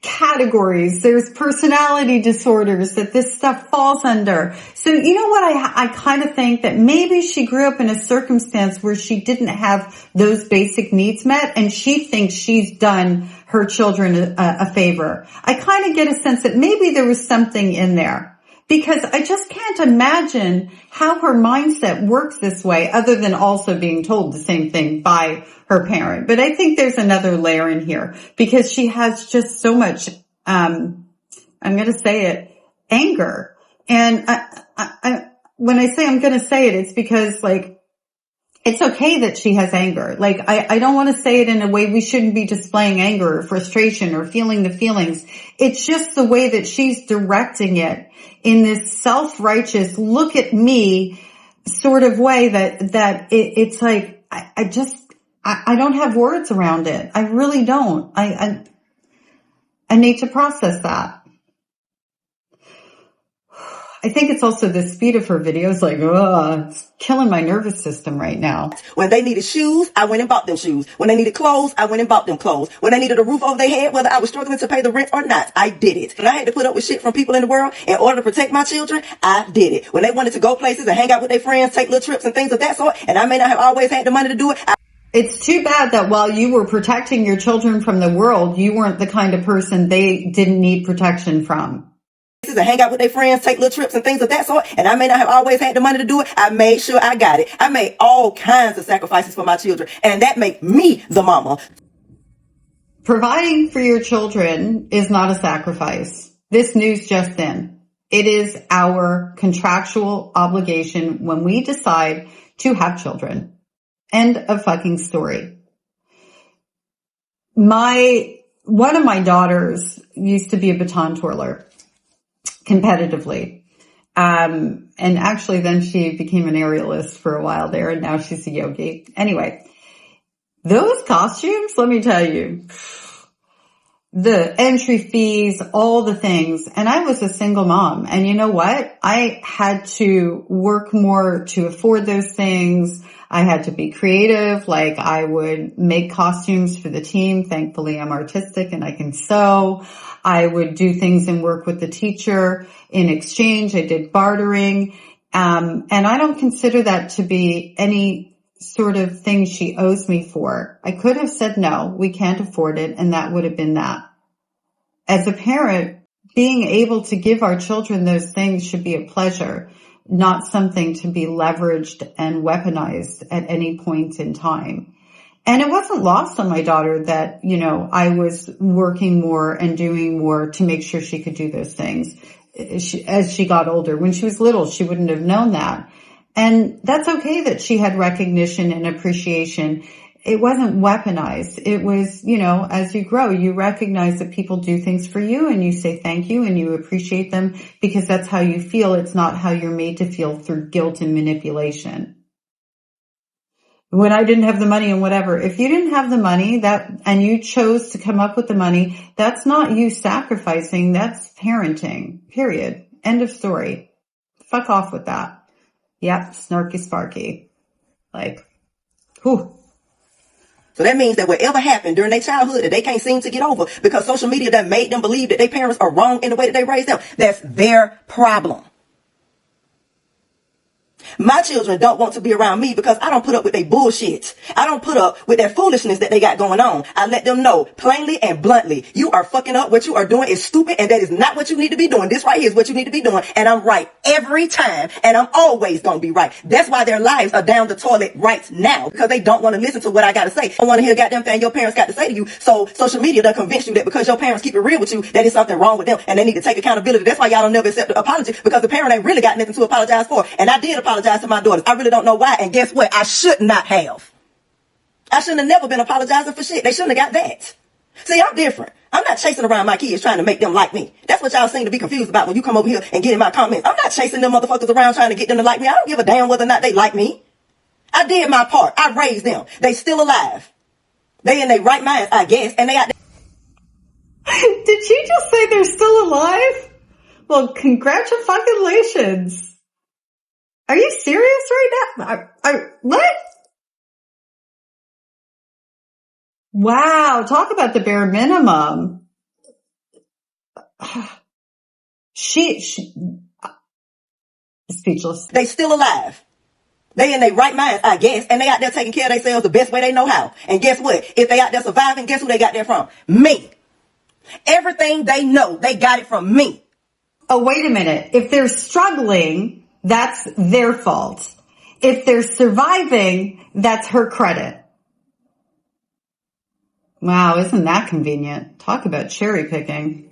categories. There's personality disorders that this stuff falls under. So you know what? I kind of think that maybe she grew up in a circumstance where she didn't have those basic needs met and she thinks she's done her children a favor. I kind of get a sense that maybe there was something in there because I just can't imagine how her mindset works this way other than also being told the same thing by her parent. But I think there's another layer in here because she has just so much, I'm going to say it, anger. And when I say I'm going to say it, it's because It's okay that she has anger. Like, I don't want to say it in a way we shouldn't be displaying anger or frustration or feeling the feelings. It's just the way that she's directing it in this self-righteous, look at me sort of way that it's like, I don't have words around it. I really don't. I need to process that. I think it's also the speed of her videos, like, it's killing my nervous system right now. When they needed shoes, I went and bought them shoes. When they needed clothes, I went and bought them clothes. When they needed a roof over their head, whether I was struggling to pay the rent or not, I did it. When I had to put up with shit from people in the world in order to protect my children, I did it. When they wanted to go places and hang out with their friends, take little trips and things of that sort, and I may not have always had the money to do it, it's too bad that while you were protecting your children from the world, you weren't the kind of person they didn't need protection from. And hang out with their friends, take little trips and things of that sort, and I may not have always had the money to do it, I made sure I got it. I made all kinds of sacrifices for my children, and that made me the mama. Providing for your children is not a sacrifice. This news just in. It is our contractual obligation when we decide to have children. End of fucking story. One of my daughters used to be a baton twirler competitively. And actually then she became an aerialist for a while there, and now she's a yogi. Anyway, those costumes, let me tell you, the entry fees, all the things. And I was a single mom. And you know what? I had to work more to afford those things. I had to be creative. Like, I would make costumes for the team. Thankfully, I'm artistic and I can sew. I would do things and work with the teacher in exchange. I did bartering. And I don't consider that to be any sort of thing she owes me for. I could have said, no, we can't afford it. And that would have been that. As a parent, being able to give our children those things should be a pleasure, not something to be leveraged and weaponized at any point in time. And it wasn't lost on my daughter that, I was working more and doing more to make sure she could do those things. As she got older, when she was little, she wouldn't have known that. And that's okay that she had recognition and appreciation. It wasn't weaponized. It was, as you grow, you recognize that people do things for you and you say thank you and you appreciate them because that's how you feel. It's not how you're made to feel through guilt and manipulation. When I didn't have the money and whatever, if you didn't have the money and you chose to come up with the money, that's not you sacrificing. That's parenting, period. End of story. Fuck off with that. Yep. Snarky sparky. Like, whew. So that means that whatever happened during their childhood that they can't seem to get over because social media that made them believe that their parents are wrong in the way that they raised them, that's their problem. My children don't want to be around me because I don't put up with their bullshit. I don't put up with their foolishness that they got going on. I let them know plainly and bluntly, you are fucking up. What you are doing is stupid and that is not what you need to be doing. This right here is what you need to be doing. And I'm right every time and I'm always going to be right. That's why their lives are down the toilet right now because they don't want to listen to what I got to say. I want to hear a goddamn thing your parents got to say to you. So social media done convince you that because your parents keep it real with you, that is something wrong with them and they need to take accountability. That's why y'all don't never accept the apology because the parent ain't really got nothing to apologize for. And I did apologize to my daughters. I really don't know why. And guess what? I should not have. I shouldn't have never been apologizing for shit. They shouldn't have got that. See, I'm different. I'm not chasing around my kids trying to make them like me. That's what y'all seem to be confused about when you come over here and get in my comments. I'm not chasing them motherfuckers around trying to get them to like me. I don't give a damn whether or not they like me. I did my part. I raised them. They still alive. They in their right minds, I guess, and they out there. Did you just say they're still alive? Well, congratulations. Are you serious right now? What? Wow. Talk about the bare minimum. She speechless. They still alive. They in their right minds, I guess, and they out there taking care of themselves the best way they know how. And guess what? If they out there surviving, guess who they got there from? Me. Everything they know, they got it from me. Oh, wait a minute. If they're struggling, that's their fault. If they're surviving, that's her credit. Wow, isn't that convenient? Talk about cherry picking.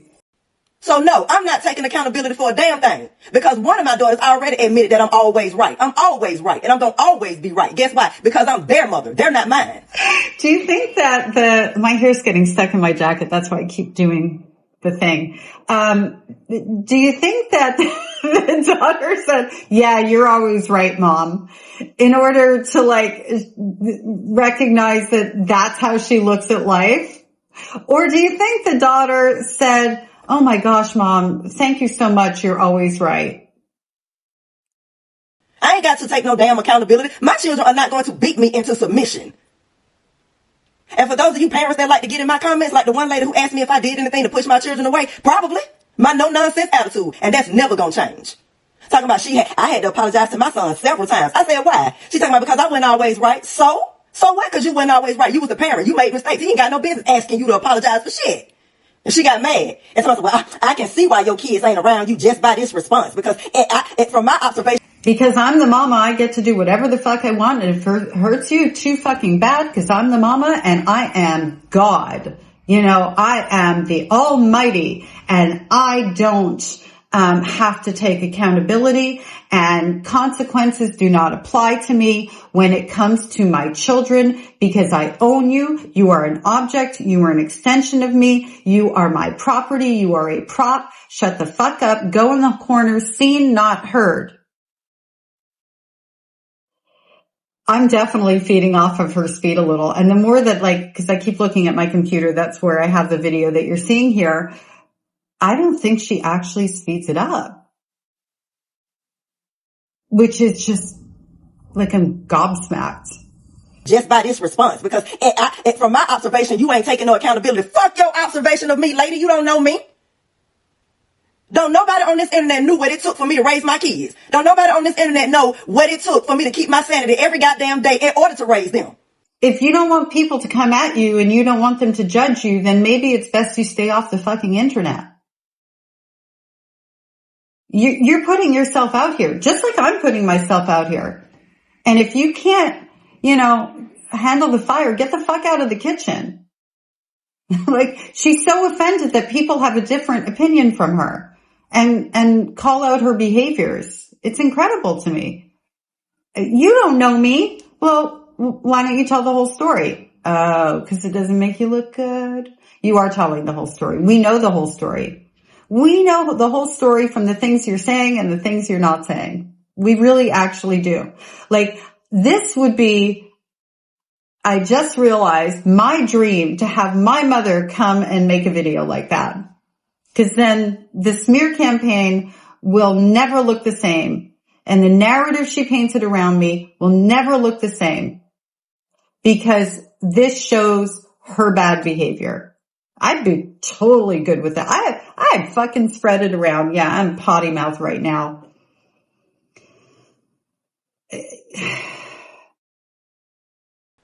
So no, I'm not taking accountability for a damn thing because one of my daughters already admitted that I'm always right. I'm always right and I'm going to always be right. Guess why? Because I'm their mother. They're not mine. Do you think that my hair's getting stuck in my jacket? That's why I keep doing the thing. Do you think that the daughter said, yeah, you're always right, Mom, in order to like recognize that that's how she looks at life? Or do you think the daughter said, oh my gosh, Mom, thank you so much. You're always right. I ain't got to take no damn accountability. My children are not going to beat me into submission. And for those of you parents that like to get in my comments, like the one lady who asked me if I did anything to push my children away, probably. My no nonsense attitude. And that's never going to change. Talking about I had to apologize to my son several times. I said, why? She talking about because I wasn't always right. So what? Because you wasn't always right. You was the parent. You made mistakes. He ain't got no business asking you to apologize for shit. And she got mad. And so I said, well, I can see why your kids ain't around you just by this response. Because from my observation. Because I'm the mama, I get to do whatever the fuck I want. And if it hurts you, too fucking bad, because I'm the mama and I am God. You know, I am the Almighty and I don't have to take accountability, and consequences do not apply to me when it comes to my children because I own you. You are an object. You are an extension of me. You are my property. You are a prop. Shut the fuck up. Go in the corner. Seen, not heard. I'm definitely feeding off of her speed a little. And the more that because I keep looking at my computer, that's where I have the video that you're seeing here. I don't think she actually speeds it up, which is just like I'm gobsmacked. Just by this response, because from my observation, you ain't taking no accountability. Fuck your observation of me, lady. You don't know me. Don't nobody on this internet knew what it took for me to raise my kids. Don't nobody on this internet know what it took for me to keep my sanity every goddamn day in order to raise them. If you don't want people to come at you and you don't want them to judge you, then maybe it's best you stay off the fucking internet. You're putting yourself out here, just like I'm putting myself out here. And if you can't, handle the fire, get the fuck out of the kitchen. Like, she's so offended that people have a different opinion from her and call out her behaviors. It's incredible to me. You don't know me. Well, why don't you tell the whole story? Because it doesn't make you look good. You are telling the whole story. We know the whole story. We know the whole story from the things you're saying and the things you're not saying. We really actually do. Like, this would be, I just realized, my dream to have my mother come and make a video like that. Because then the smear campaign will never look the same. And the narrative she painted around me will never look the same. Because this shows her bad behavior. I'd be totally good with that. I'd fucking spread it around. Yeah, I'm potty mouth right now.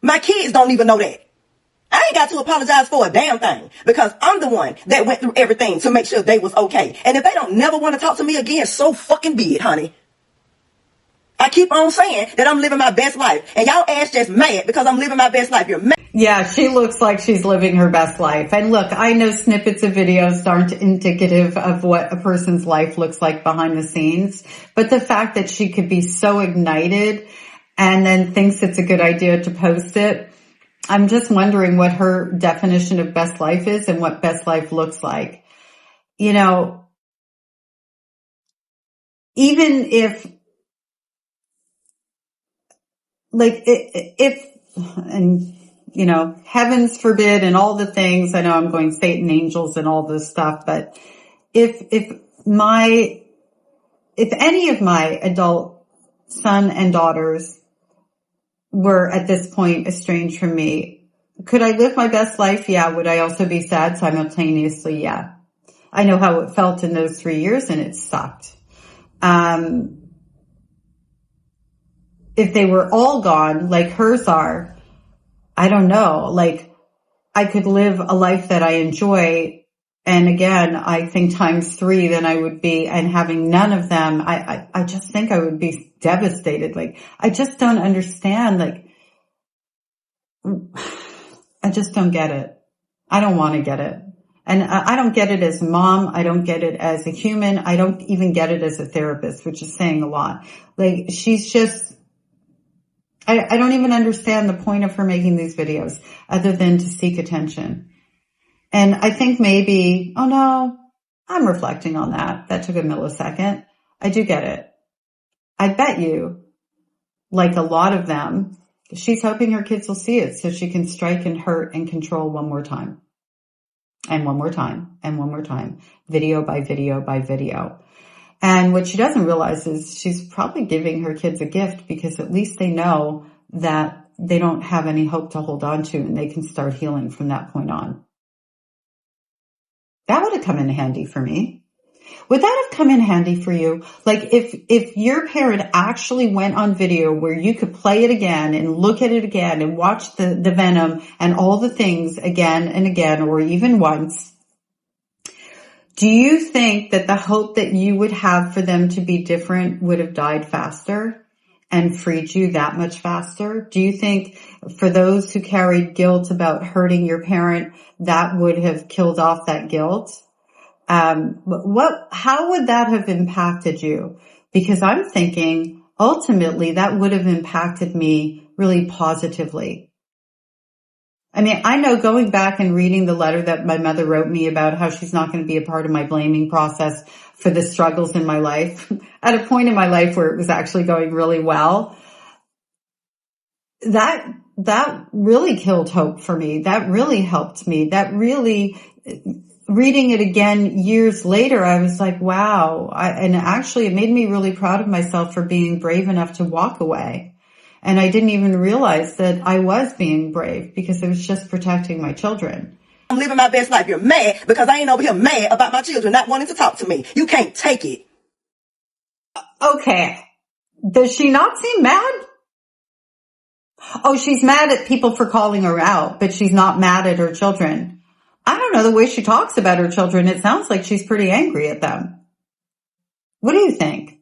My kids don't even know that. I ain't got to apologize for a damn thing because I'm the one that went through everything to make sure they was okay. And if they don't never want to talk to me again, so fucking be it, honey. I keep on saying that I'm living my best life. And y'all ass just mad because I'm living my best life. You're mad. Yeah, she looks like she's living her best life. And look, I know snippets of videos aren't indicative of what a person's life looks like behind the scenes. But the fact that she could be so ignited and then thinks it's a good idea to post it, I'm just wondering what her definition of best life is and what best life looks like. Even if, heavens forbid and all the things, I know I'm going Satan, angels and all this stuff, but if any of my adult son and daughters were at this point estranged from me, could I live my best life? Yeah. Would I also be sad simultaneously? Yeah. I know how it felt in those 3 years and it sucked. If they were all gone like hers are, I don't know, I could live a life that I enjoy. And again, I think times 3 than I would be, and having none of them, I just think I would be devastated. I just don't understand. I just don't get it. I don't want to get it. And I don't get it as a mom. I don't get it as a human. I don't even get it as a therapist, which is saying a lot. Like, she's just, I don't even understand the point of her making these videos other than to seek attention. And I think maybe, oh no, I'm reflecting on that. That took a millisecond. I do get it. I bet you, like a lot of them, she's hoping her kids will see it so she can strike and hurt and control one more time. And one more time, and one more time, video by video by video. And what she doesn't realize is she's probably giving her kids a gift, because at least they know that they don't have any hope to hold on to, and they can start healing from that point on. That would have come in handy for me. Would that have come in handy for you? Like, if your parent actually went on video where you could play it again and look at it again and watch the venom and all the things again and again, or even once, do you think that the hope that you would have for them to be different would have died faster and freed you that much faster? Do you think for those who carried guilt about hurting your parent, that would have killed off that guilt? How would that have impacted you? Because I'm thinking ultimately that would have impacted me really positively. I mean, I know, going back and reading the letter that my mother wrote me about how she's not going to be a part of my blaming process for the struggles in my life, at a point in my life where it was actually going really well, that really killed hope for me. That really helped me. That really, reading it again years later, I was like, wow. And actually it made me really proud of myself for being brave enough to walk away. And I didn't even realize that I was being brave, because it was just protecting my children. I'm living my best life. You're mad because I ain't over here mad about my children not wanting to talk to me. You can't take it. Okay. Does she not seem mad? Oh, she's mad at people for calling her out, but she's not mad at her children. I don't know, the way she talks about her children, it sounds like she's pretty angry at them. What do you think?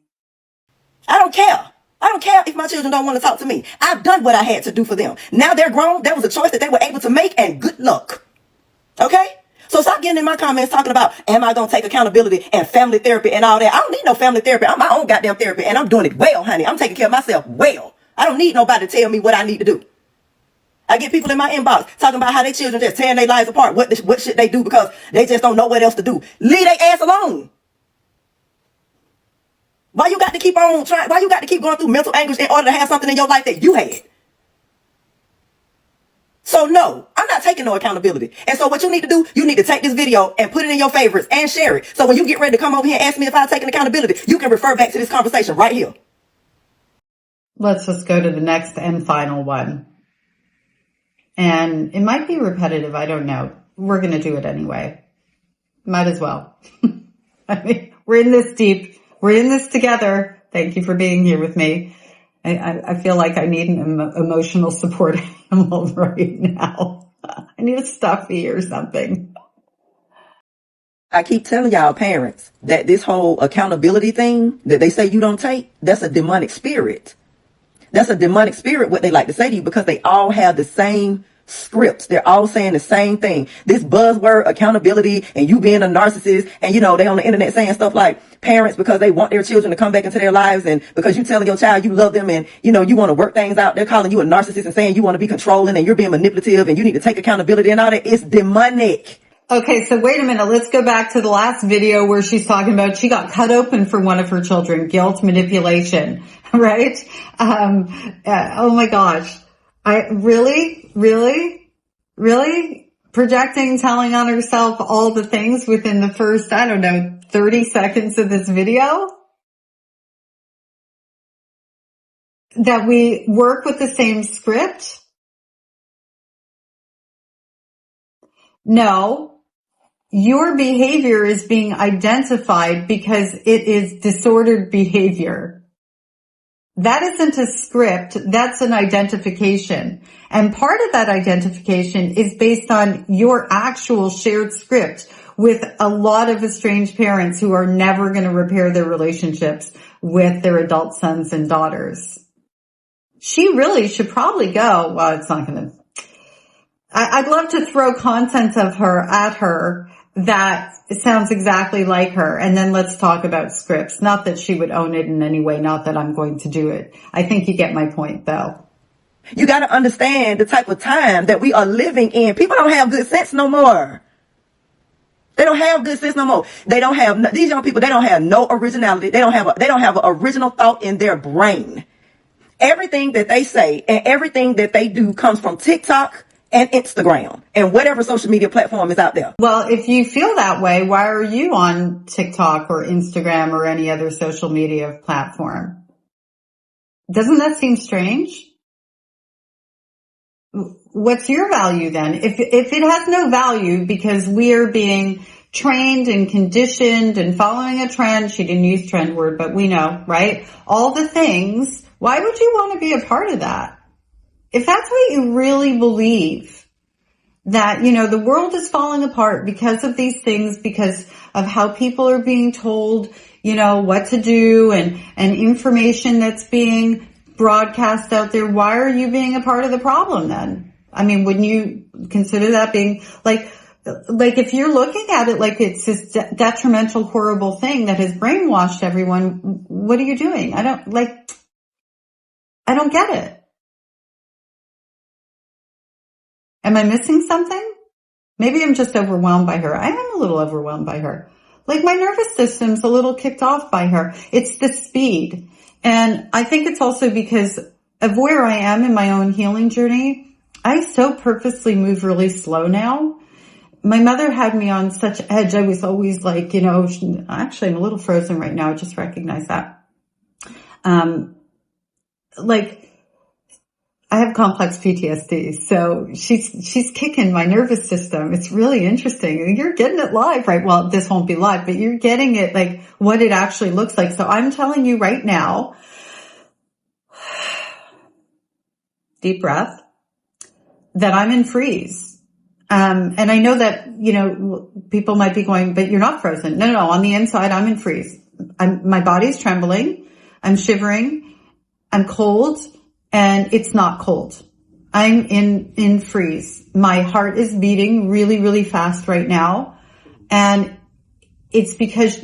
I don't care. I don't care if my children don't want to talk to me. I've done what I had to do for them. Now they're grown. That was a choice that they were able to make, and good luck. Okay? So stop getting in my comments talking about, am I going to take accountability and family therapy and all that? I don't need no family therapy. I'm my own goddamn therapy, and I'm doing it well, honey. I'm taking care of myself well. I don't need nobody to tell me what I need to do. I get people in my inbox talking about how their children just tearing their lives apart. What should they do because they just don't know what else to do? Leave their ass alone. Why you got to keep on trying? Why you got to keep going through mental anguish in order to have something in your life that you had? So no, I'm not taking no accountability. And so what you need to do, you need to take this video and put it in your favorites and share it. So when you get ready to come over here and ask me if I've taken accountability, you can refer back to this conversation right here. Let's just go to the next and final one. And it might be repetitive. I don't know. We're going to do it anyway. Might as well. I mean, we're in this deep. We're in this together. Thank you for being here with me. I feel like I need an emotional support animal right now. I need a stuffy or something. I keep telling y'all parents that this whole accountability thing that they say you don't take, that's a demonic spirit. That's a demonic spirit, what they like to say to you, because they all have the same scripts. They're all saying the same thing. This buzzword accountability and you being a narcissist, and they on the internet saying stuff like parents, because they want their children to come back into their lives, and because you telling your child you love them and you want to work things out, they're calling you a narcissist and saying you want to be controlling and you're being manipulative and you need to take accountability and all that. It's demonic. Okay, so wait a minute. Let's go back to the last video where she's talking about she got cut open for one of her children, guilt, manipulation, right? Oh my gosh. I really projecting, telling on herself all the things within the first, 30 seconds of this video? That we work with the same script? No. Your behavior is being identified because it is disordered behavior. That isn't a script, that's an identification. And part of that identification is based on your actual shared script with a lot of estranged parents who are never going to repair their relationships with their adult sons and daughters. She really should probably go, well, it's not going to, I'd love to throw content of her at her that sounds exactly like her. And then let's talk about scripts. Not that she would own it in any way. Not that I'm going to do it. I think you get my point though. You got to understand the type of time that we are living in. People don't have good sense no more. They don't have good sense no more. They don't have, these young people, they don't have no originality. They don't have an original thought in their brain. Everything that they say and everything that they do comes from TikTok and Instagram and whatever social media platform is out there. Well, if you feel that way, why are you on TikTok or Instagram or any other social media platform? Doesn't that seem strange? What's your value then? If it has no value because we are being trained and conditioned and following a trend, she didn't use trend word, but we know, right? All the things, why would you want to be a part of that? If that's what you really believe, that, you know, the world is falling apart because of these things, because of how people are being told, you know, what to do and information that's being broadcast out there, why are you being a part of the problem then? I mean, wouldn't you consider that being like if you're looking at it like it's this detrimental, horrible thing that has brainwashed everyone, what are you doing? I don't get it. Am I missing something? Maybe I'm just overwhelmed by her. I am a little overwhelmed by her. Like my nervous system's a little kicked off by her. It's the speed. And I think it's also because of where I am in my own healing journey. I so purposely move really slow now. My mother had me on such edge. I was always like, you know, actually I'm a little frozen right now. I just recognize that. I have complex PTSD, so she's kicking my nervous system. It's really interesting. You're getting it live, right? Well, this won't be live, but you're getting it like what it actually looks like. So I'm telling you right now, deep breath, that I'm in freeze. And I know that, you know, people might be going, but you're not frozen. No. On the inside, I'm in freeze. My body's trembling. I'm shivering. I'm cold. And it's not cold. I'm in freeze. My heart is beating really, really fast right now. And it's because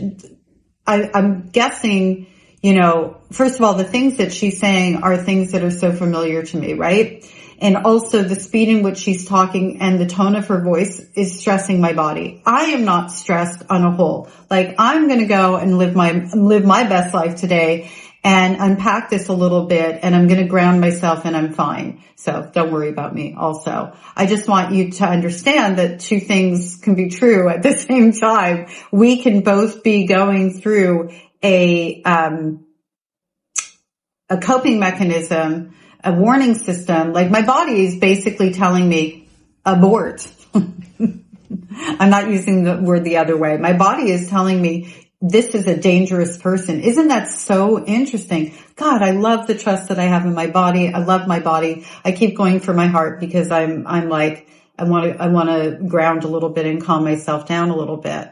I'm guessing, you know, first of all, the things that she's saying are things that are so familiar to me, right? And also the speed in which she's talking and the tone of her voice is stressing my body. I am not stressed on a whole. Like I'm going to go and live my best life today and unpack this a little bit, and I'm going to ground myself and I'm fine. So don't worry about me also. I just want you to understand that two things can be true at the same time. We can both be going through a coping mechanism, a warning system. Like my body is basically telling me, abort. I'm not using the word the other way. My body is telling me, this is a dangerous person. Isn't that so interesting? God, I love the trust that I have in my body. I love my body. I keep going for my heart because I'm like, I want to ground a little bit and calm myself down a little bit.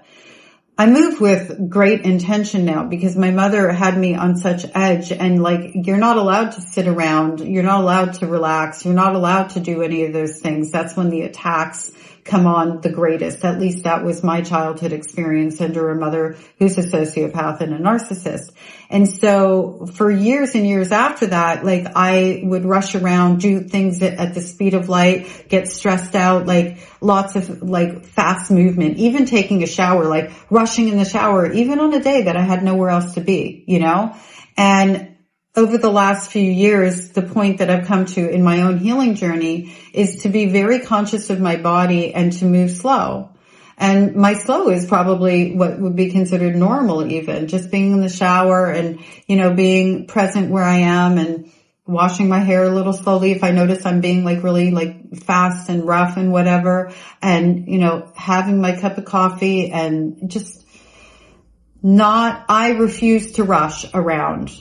I move with great intention now because my mother had me on such edge, and like, you're not allowed to sit around. You're not allowed to relax. You're not allowed to do any of those things. That's when the attacks come on the greatest. At least that was my childhood experience under a mother who's a sociopath and a narcissist. And so for years and years after that, like I would rush around, do things at the speed of light, get stressed out, like lots of like fast movement, even taking a shower, like rushing in the shower, even on a day that I had nowhere else to be, you know? And over the last few years, the point that I've come to in my own healing journey is to be very conscious of my body and to move slow. And my slow is probably what would be considered normal even, just being in the shower and, you know, being present where I am and washing my hair a little slowly if I notice I'm being like really like fast and rough and whatever. And, you know, having my cup of coffee and just I refuse to rush around.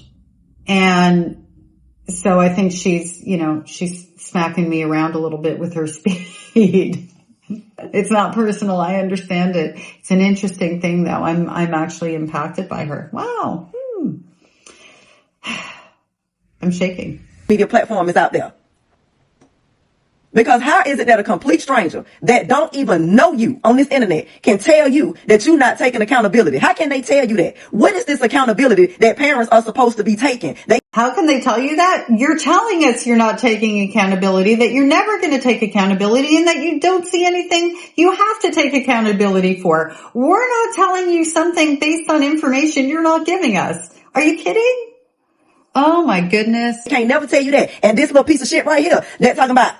And so I think she's smacking me around a little bit with her speed. It's not personal. I understand it. It's an interesting thing though. I'm actually impacted by her. Wow. I'm shaking. Media platform is out there. Because how is it that a complete stranger that don't even know you on this internet can tell you that you're not taking accountability? How can they tell you that? What is this accountability that parents are supposed to be taking? How can they tell you that? You're telling us you're not taking accountability, that you're never going to take accountability, and that you don't see anything you have to take accountability for. We're not telling you something based on information you're not giving us. Are you kidding? Oh my goodness. I can't never tell you that. And this little piece of shit right here, that talking about,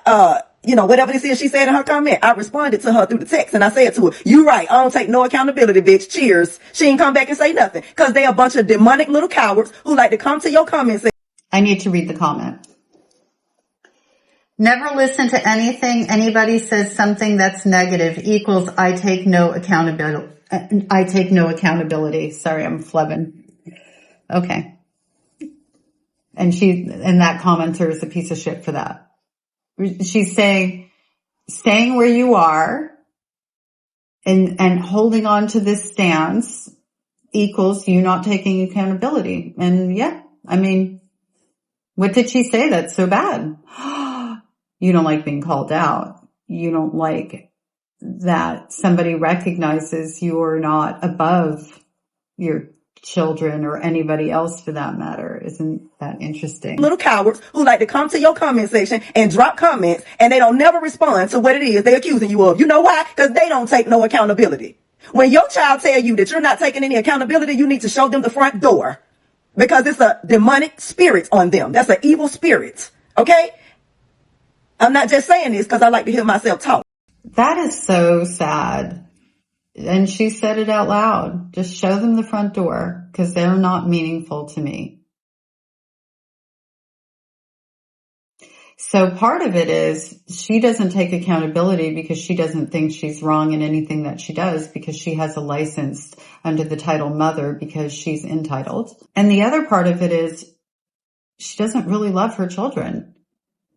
whatever this is she said in her comment, I responded to her through the text and I said to her, you right, I don't take no accountability, bitch. Cheers. She ain't come back and say nothing. Cause they a bunch of demonic little cowards who like to come to your comments. I need to read the comment. Never listen to anything anybody says something that's negative equals I take no accountability. Sorry, I'm flubbing. Okay. And that commenter is a piece of shit for that. She's saying, staying where you are and holding on to this stance equals you not taking accountability. And yeah, I mean, what did she say that's so bad? You don't like being called out. You don't like that somebody recognizes you're not above your children or anybody else for that matter. Isn't that interesting? Little cowards who like to come to your comment section and drop comments and they don't never respond to what it is they're accusing you of. You know why? Because they don't take no accountability. When your child tell you that you're not taking any accountability, you need to show them the front door because it's a demonic spirit on them. That's an evil spirit. Okay? I'm not just saying this because I like to hear myself talk. That is so sad. And she said it out loud. Just show them the front door because they're not meaningful to me. So part of it is she doesn't take accountability because she doesn't think she's wrong in anything that she does because she has a license under the title mother because she's entitled. And the other part of it is she doesn't really love her children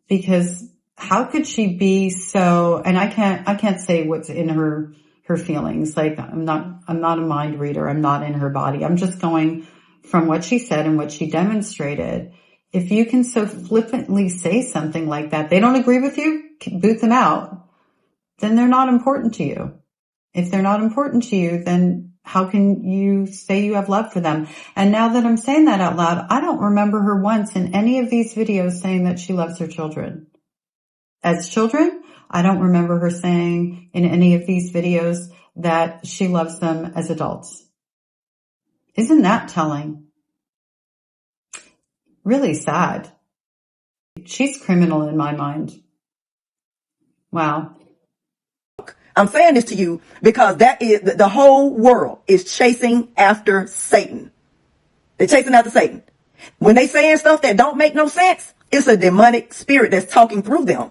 because how could she be so, and I can't say what's in her feelings. Like I'm not a mind reader. I'm not in her body. I'm just going from what she said and what she demonstrated. If you can so flippantly say something like that, they don't agree with you, boot them out, then they're not important to you. If they're not important to you, then how can you say you have love for them? And now that I'm saying that out loud, I don't remember her once in any of these videos saying that she loves her children. As children, I don't remember her saying in any of these videos that she loves them as adults. Isn't that telling? Really sad. She's criminal in my mind. Wow. I'm saying this to you because that is the whole world is chasing after Satan. They're chasing after Satan. When they saying stuff that don't make no sense, it's a demonic spirit that's talking through them.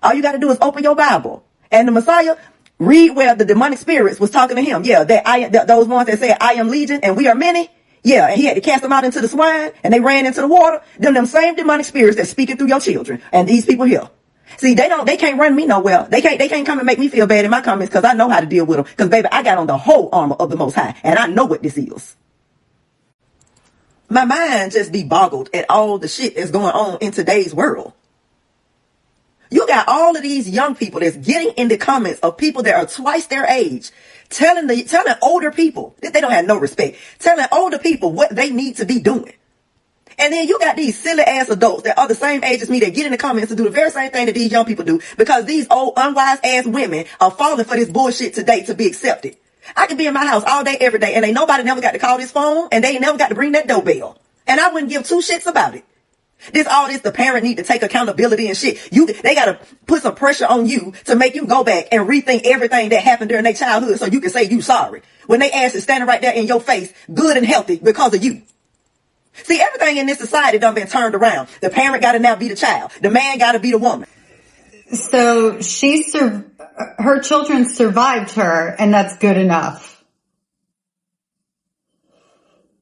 All you got to do is open your Bible and the Messiah, read where the demonic spirits was talking to him. Yeah, those ones that said, I am legion and we are many. Yeah, and he had to cast them out into the swine and they ran into the water. Them same demonic spirits that's speaking through your children and these people here. See, they can't run me nowhere. They can't come and make me feel bad in my comments because I know how to deal with them. Because baby, I got on the whole armor of the Most High and I know what this is. My mind just be boggled at all the shit that's going on in today's world. You got all of these young people that's getting in the comments of people that are twice their age, telling older people that they don't have no respect, telling older people what they need to be doing. And then you got these silly ass adults that are the same age as me that get in the comments to do the very same thing that these young people do because these old unwise ass women are falling for this bullshit today to be accepted. I could be in my house all day, every day, and ain't nobody never got to call this phone and they ain't never got to ring that doorbell. And I wouldn't give two shits about it. The parent need to take accountability and shit. They gotta put some pressure on you to make you go back and rethink everything that happened during their childhood so you can say you sorry. When they ass is standing right there in your face, good and healthy because of you. See, everything in this society done been turned around. The parent gotta now be the child. The man gotta be the woman. So her children survived her and that's good enough.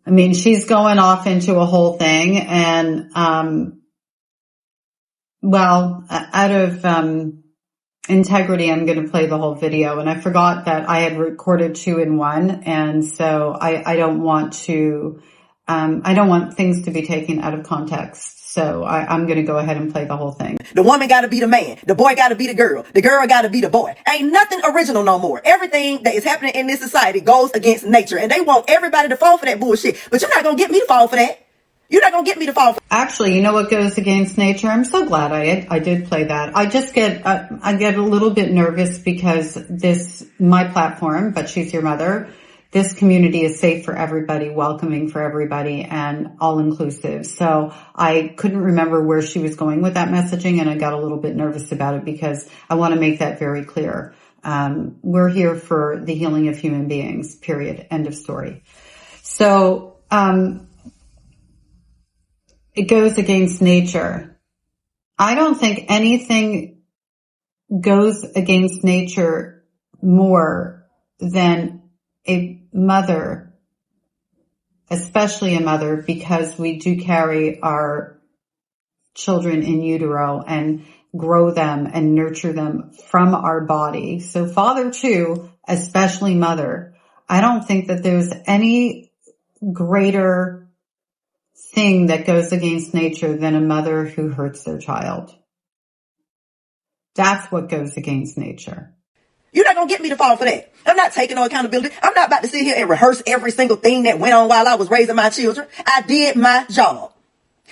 I mean, she's going off into a whole thing and, out of, integrity, I'm going to play the whole video. And I forgot that I had recorded 2 in 1. And so I don't want things to be taken out of context. So I'm going to go ahead and play the whole thing. The woman got to be the man. The boy got to be the girl. The girl got to be the boy. Ain't nothing original no more. Everything that is happening in this society goes against nature. And they want everybody to fall for that bullshit. But you're not going to get me to fall for that. You're not going to get me to fall for that. Actually, you know what goes against nature? I'm so glad I did play that. I just get a little bit nervous because my platform, But She's Your Mother, this community is safe for everybody, welcoming for everybody, and all-inclusive. So I couldn't remember where she was going with that messaging, and I got a little bit nervous about it because I want to make that very clear. We're here for the healing of human beings, period. End of story. So it goes against nature. I don't think anything goes against nature more than a mother, especially a mother, because we do carry our children in utero and grow them and nurture them from our body. So father too, especially mother. I don't think that there's any greater thing that goes against nature than a mother who hurts their child. That's what goes against nature. You're not going to get me to fall for that. I'm not taking no accountability. I'm not about to sit here and rehearse every single thing that went on while I was raising my children. I did my job.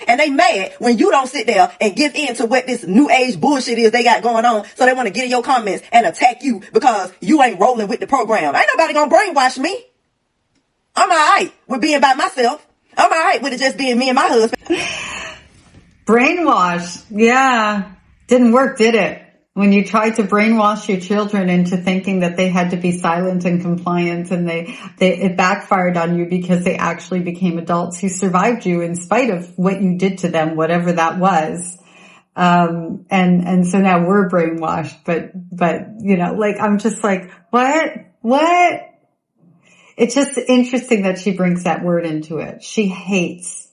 And they mad when you don't sit there and give in to what this new age bullshit is they got going on. So they want to get in your comments and attack you because you ain't rolling with the program. Ain't nobody going to brainwash me. I'm all right with being by myself. I'm all right with it just being me and my husband. Brainwash. Yeah. Didn't work, did it? When you tried to brainwash your children into thinking that they had to be silent and compliant, and it backfired on you because they actually became adults who survived you in spite of what you did to them, whatever that was. And so now we're brainwashed, but, you know, like, I'm just like, what? It's just interesting that she brings that word into it. She hates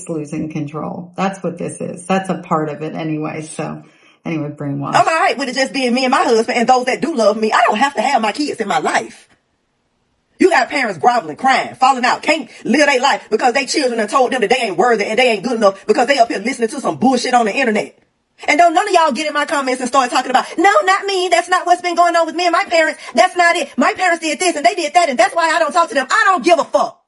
losing control. That's what this is. That's a part of it anyway. So anyway, brainwash. I'm all right with it just being me and my husband and those that do love me. I don't have to have my kids in my life. You got parents groveling, crying, falling out, can't live their life because they children have told them that they ain't worthy and they ain't good enough because they up here listening to some bullshit on the internet. And don't none of y'all get in my comments and start talking about, no, not me. That's not what's been going on with me and my parents. That's not it. My parents did this and they did that, and that's why I don't talk to them. I don't give a fuck.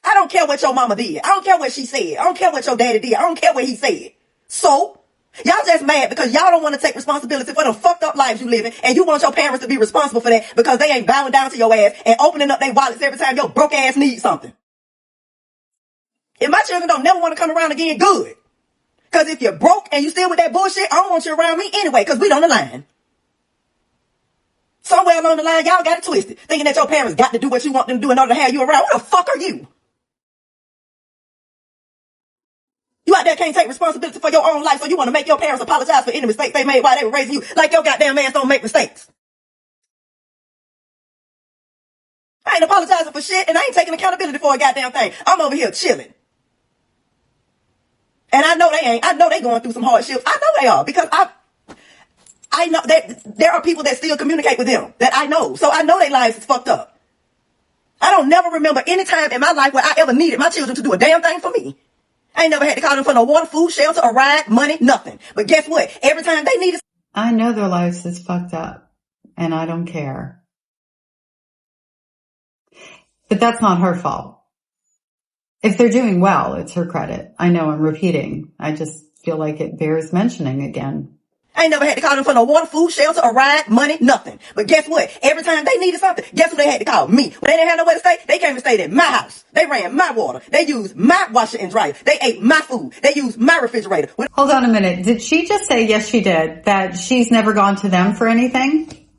I don't care what your mama did. I don't care what she said. I don't care what your daddy did. I don't care what he said. So, y'all just mad because y'all don't want to take responsibility for the fucked up lives you living, and you want your parents to be responsible for that because they ain't bowing down to your ass and opening up their wallets every time your broke ass needs something. If my children don't never want to come around again, good. Because if you're broke and you still with that bullshit, I don't want you around me anyway, because we don't align. Somewhere along the line, y'all got it twisted, thinking that your parents got to do what you want them to do in order to have you around. Who the fuck are you? You out there can't take responsibility for your own life, so you want to make your parents apologize for any mistakes they made while they were raising you, like your goddamn ass don't make mistakes. I ain't apologizing for shit, and I ain't taking accountability for a goddamn thing. I'm over here chilling. And I know they ain't. I know they going through some hardships. I know they are, because I know that there are people that still communicate with them that I know. So I know their lives is fucked up. I don't never remember any time in my life where I ever needed my children to do a damn thing for me. I ain't never had to call them for no water, food, shelter, a ride, money, nothing. But guess what? Every time they needed, I know their lives is fucked up, and I don't care. But that's not her fault. If they're doing well, it's her credit. I know I'm repeating. I just feel like it bears mentioning again. I ain't never had to call them for no water, food, shelter, a ride, money, nothing. But guess what? Every time they needed something, guess who they had to call? Me. When they didn't have nowhere to stay, they came and stayed at my house. They ran my water. They used my washer and dryer. They ate my food. They used my refrigerator. Hold on a minute. Did she just say, yes, she did, that she's never gone to them for anything?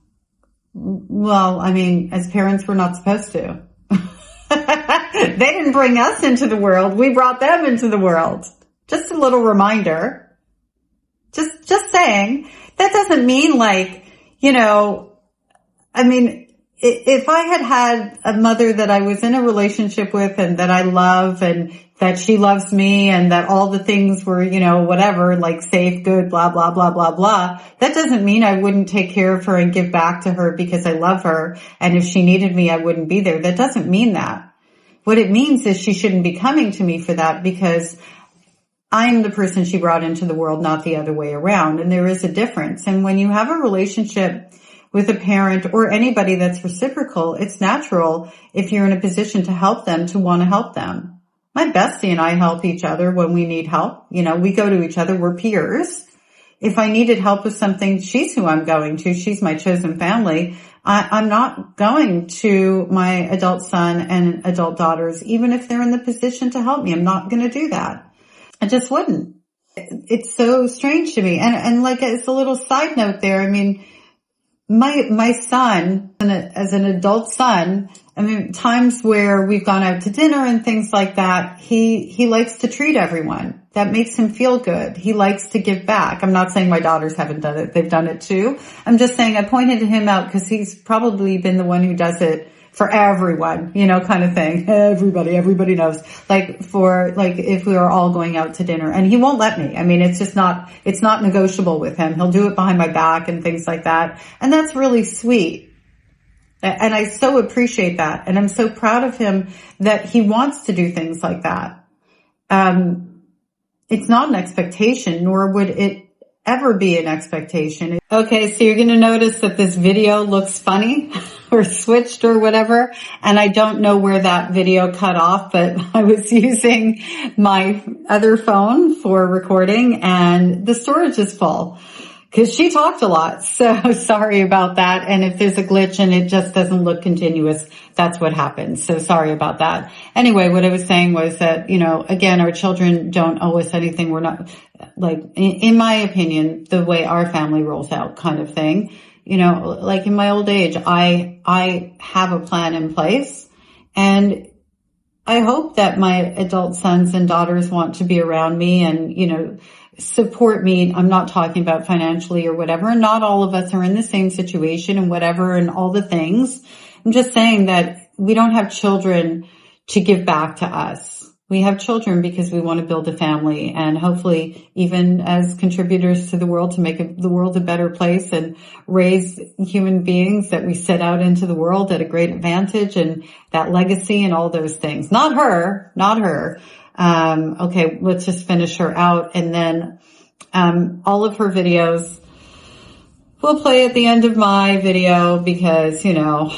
Well, I mean, as parents, we're not supposed to. They didn't bring us into the world. We brought them into the world. Just a little reminder. Just saying. That doesn't mean like, you know, I mean, if I had a mother that I was in a relationship with and that I love and that she loves me and that all the things were, you know, whatever, like safe, good, blah, blah, blah, blah, blah. That doesn't mean I wouldn't take care of her and give back to her because I love her. And if she needed me, I wouldn't be there. That doesn't mean that. what it means is she shouldn't be coming to me for that, because I'm the person she brought into the world, not the other way around. And there is a difference. And when you have a relationship with a parent or anybody that's reciprocal, it's natural, if you're in a position to help them, to want to help them. My bestie and I help each other when we need help. You know, we go to each other. We're peers. If I needed help with something, she's who I'm going to. She's my chosen family. I'm not going to my adult son and adult daughters, even if they're in the position to help me. I'm not going to do that. I just wouldn't. It's so strange to me. And like, it's a little side note there. I mean, my son, as an adult son, I mean, times where we've gone out to dinner and things like that, he likes to treat everyone. That makes him feel good. He likes to give back. I'm not saying my daughters haven't done it. They've done it too. I'm just saying I pointed him out because he's probably been the one who does it for everyone, you know, kind of thing. Everybody knows. Like if we are all going out to dinner, and he won't let me. I mean, it's not negotiable with him. He'll do it behind my back and things like that. And that's really sweet. And I so appreciate that. And I'm so proud of him that he wants to do things like that. It's not an expectation, nor would it ever be an expectation. Okay, so you're going to notice that this video looks funny or switched or whatever. And I don't know where that video cut off, but I was using my other phone for recording and the storage is full. Because she talked a lot. So sorry about that. And if there's a glitch and it just doesn't look continuous, that's what happens. So sorry about that. Anyway, what I was saying was that, you know, again, our children don't owe us anything. We're not, like, in my opinion, the way our family rolls out kind of thing. You know, like in my old age, I have a plan in place, and I hope that my adult sons and daughters want to be around me and, you know, support me. I'm not talking about financially or whatever. And not all of us are in the same situation and whatever and all the things. I'm just saying that we don't have children to give back to us. We have children because we want to build a family, and hopefully even as contributors to the world to make the world a better place and raise human beings that we set out into the world at a great advantage, and that legacy and all those things. Not her. Okay, let's just finish her out. And then, all of her videos will play at the end of my video because, you know,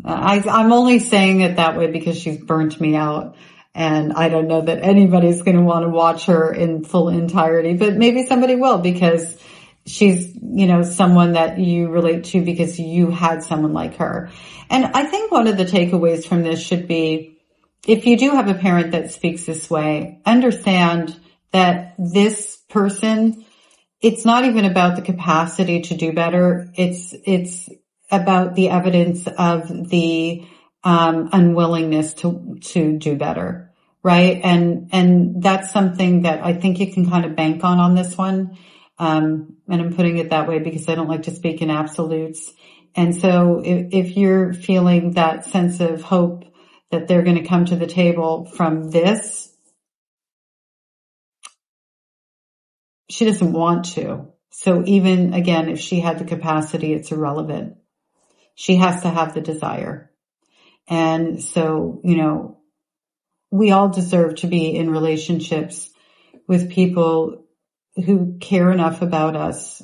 I'm only saying it that way because she's burnt me out. And I don't know that anybody's going to want to watch her in full entirety, but maybe somebody will, because she's, you know, someone that you relate to because you had someone like her. And I think one of the takeaways from this should be, if you do have a parent that speaks this way, understand that this person, it's not even about the capacity to do better. It's about the evidence of the unwillingness to do better, right? And that's something that I think you can kind of bank on this one. And I'm putting it that way because I don't like to speak in absolutes. And so if you're feeling that sense of hope that they're going to come to the table from this, she doesn't want to. So even, again, if she had the capacity, it's irrelevant. She has to have the desire. And so, you know, we all deserve to be in relationships with people who care enough about us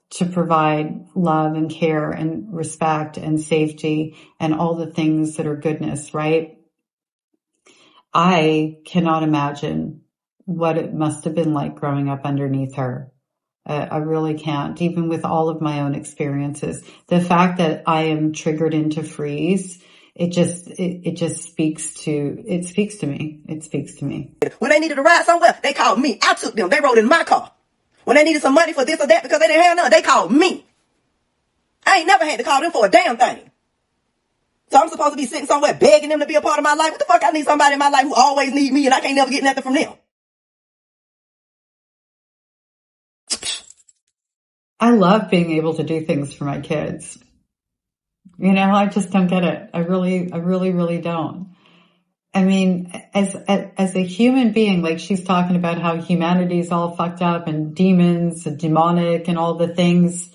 to provide love and care and respect and safety and all the things that are goodness, right? I cannot imagine what it must have been like growing up underneath her. I really can't, even with all of my own experiences. The fact that I am triggered into freeze, it just speaks to me. It speaks to me. When they needed a ride somewhere, they called me. I took them. They rode in my car. When they needed some money for this or that because they didn't have none, they called me. I ain't never had to call them for a damn thing. So I'm supposed to be sitting somewhere begging them to be a part of my life? What the fuck? I need somebody in my life who always need me and I can't never get nothing from them. I love being able to do things for my kids. You know, I just don't get it. I really don't. I mean, as a human being, like she's talking about how humanity's all fucked up and demons and demonic and all the things.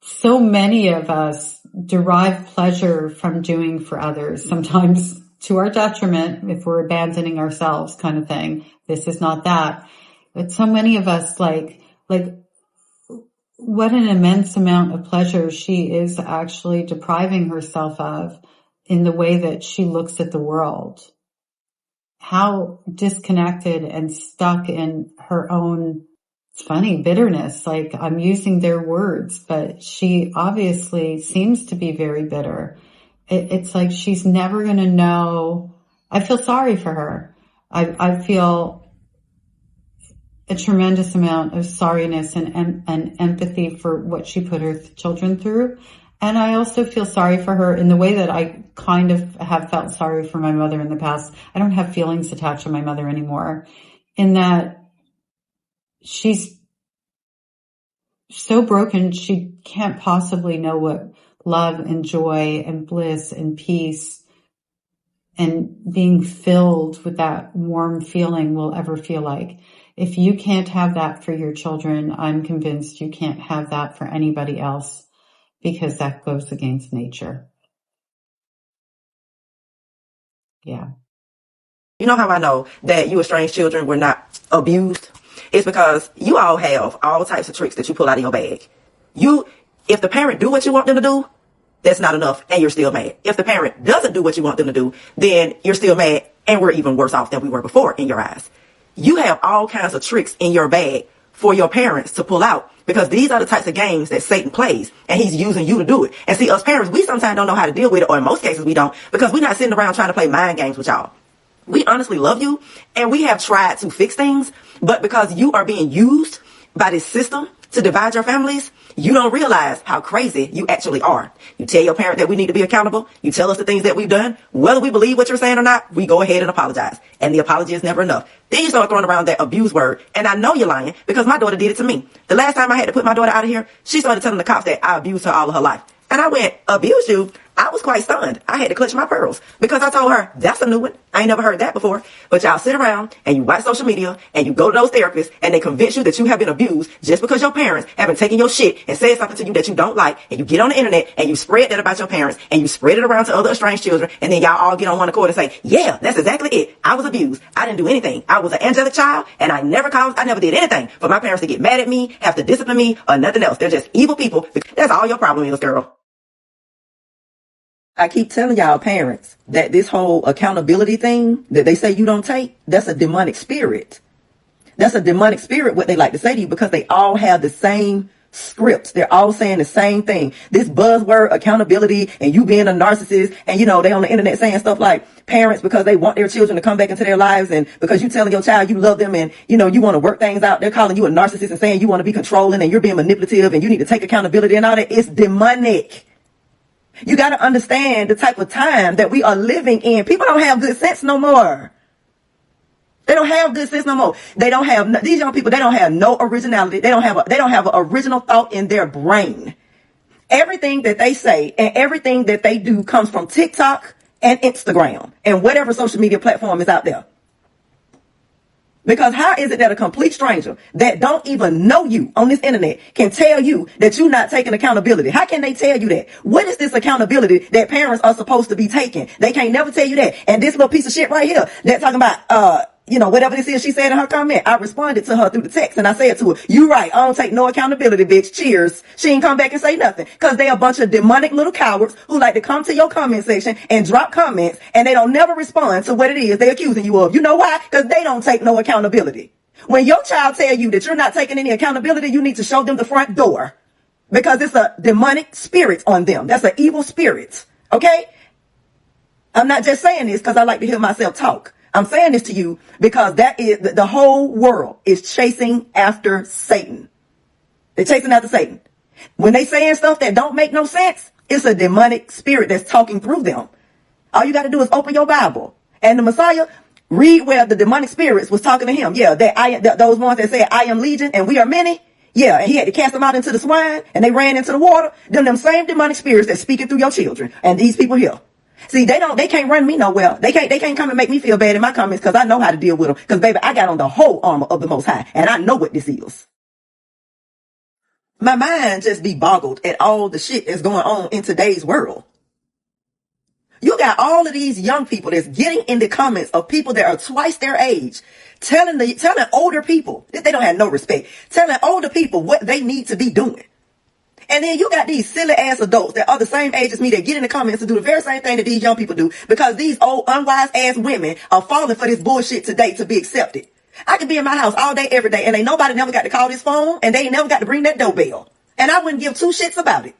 So many of us derive pleasure from doing for others, sometimes to our detriment if we're abandoning ourselves kind of thing. This is not that. But so many of us like what an immense amount of pleasure she is actually depriving herself of in the way that she looks at the world. How disconnected and stuck in her own, it's funny, bitterness. Like, I'm using their words, but she obviously seems to be very bitter. It's like she's never going to know. I feel sorry for her. I feel a tremendous amount of sorriness and empathy for what she put her children through. And I also feel sorry for her in the way that I kind of have felt sorry for my mother in the past. I don't have feelings attached to my mother anymore, in that she's so broken she can't possibly know what love and joy and bliss and peace and being filled with that warm feeling will ever feel like. If you can't have that for your children, I'm convinced you can't have that for anybody else, because that goes against nature. Yeah. You know how I know that you estranged children were not abused? It's because you all have all types of tricks that you pull out of your bag. If the parent do what you want them to do, that's not enough and you're still mad. If the parent doesn't do what you want them to do, then you're still mad and we're even worse off than we were before in your eyes. You have all kinds of tricks in your bag for your parents to pull out, because these are the types of games that Satan plays, and he's using you to do it. And see, us parents, we sometimes don't know how to deal with it, or in most cases we don't, because we're not sitting around trying to play mind games with y'all. We honestly love you, and we have tried to fix things, but because you are being used by this system to divide your families, you don't realize how crazy you actually are. You tell your parent that we need to be accountable. You tell us the things that we've done. Whether we believe what you're saying or not, we go ahead and apologize. And the apology is never enough. Then you start throwing around that abuse word. And I know you're lying, because my daughter did it to me. The last time I had to put my daughter out of here, she started telling the cops that I abused her all of her life. And I went, abuse you? I was quite stunned. I had to clutch my pearls, because I told her, that's a new one. I ain't never heard that before. But y'all sit around and you watch social media and you go to those therapists and they convince you that you have been abused just because your parents have been taking your shit and said something to you that you don't like. And you get on the internet and you spread that about your parents and you spread it around to other estranged children. And then y'all all get on one accord and say, yeah, that's exactly it. I was abused. I didn't do anything. I was an angelic child and I never did anything for my parents to get mad at me, have to discipline me, or nothing else. They're just evil people. That's all your problem is, girl. I keep telling y'all parents that this whole accountability thing that they say you don't take, that's a demonic spirit. That's a demonic spirit, what they like to say to you, because they all have the same scripts. They're all saying the same thing. This buzzword accountability and you being a narcissist, and they on the internet saying stuff like parents, because they want their children to come back into their lives, and because you telling your child you love them and you want to work things out, they're calling you a narcissist and saying you want to be controlling and you're being manipulative and you need to take accountability and all that. It's demonic. You got to understand the type of time that we are living in. People don't have good sense no more. They don't have good sense no more. These young people, they don't have no originality. They don't have an original thought in their brain. Everything that they say and everything that they do comes from TikTok and Instagram and whatever social media platform is out there. Because how is it that a complete stranger that don't even know you on this internet can tell you that you're not taking accountability? How can they tell you that? What is this accountability that parents are supposed to be taking? They can't never tell you that. And this little piece of shit right here, they're talking about, whatever this is she said in her comment, I responded to her through the text and I said to her, you right, I don't take no accountability, bitch. Cheers. She ain't come back and say nothing, because they a bunch of demonic little cowards who like to come to your comment section and drop comments, and they don't never respond to what it is they're accusing you of. You know why? Because they don't take no accountability. When your child tell you that you're not taking any accountability, you need to show them the front door, because it's a demonic spirit on them. That's an evil spirit. Okay? I'm not just saying this because I like to hear myself talk. I'm saying this to you because that is the whole world is chasing after Satan. They're chasing after Satan. When they saying stuff that don't make no sense, it's a demonic spirit that's talking through them. All you got to do is open your Bible, and the Messiah, read where the demonic spirits was talking to him. Yeah, those ones that said, I am legion and we are many. Yeah, and he had to cast them out into the swine and they ran into the water. Them same demonic spirits that's speaking through your children and these people here. See, they can't run me nowhere. They can't come and make me feel bad in my comments, because I know how to deal with them. Because baby, I got on the whole armor of the Most High and I know what this is. My mind just be boggled at all the shit that's going on in today's world. You got all of these young people that's getting in the comments of people that are twice their age, telling older people that they don't have no respect, telling older people what they need to be doing. And then you got these silly ass adults that are the same age as me that get in the comments and do the very same thing that these young people do because these old unwise ass women are falling for this bullshit today to be accepted. I could be in my house all day, every day, and ain't nobody never got to call this phone, and they ain't never got to ring that doorbell. And I wouldn't give two shits about it.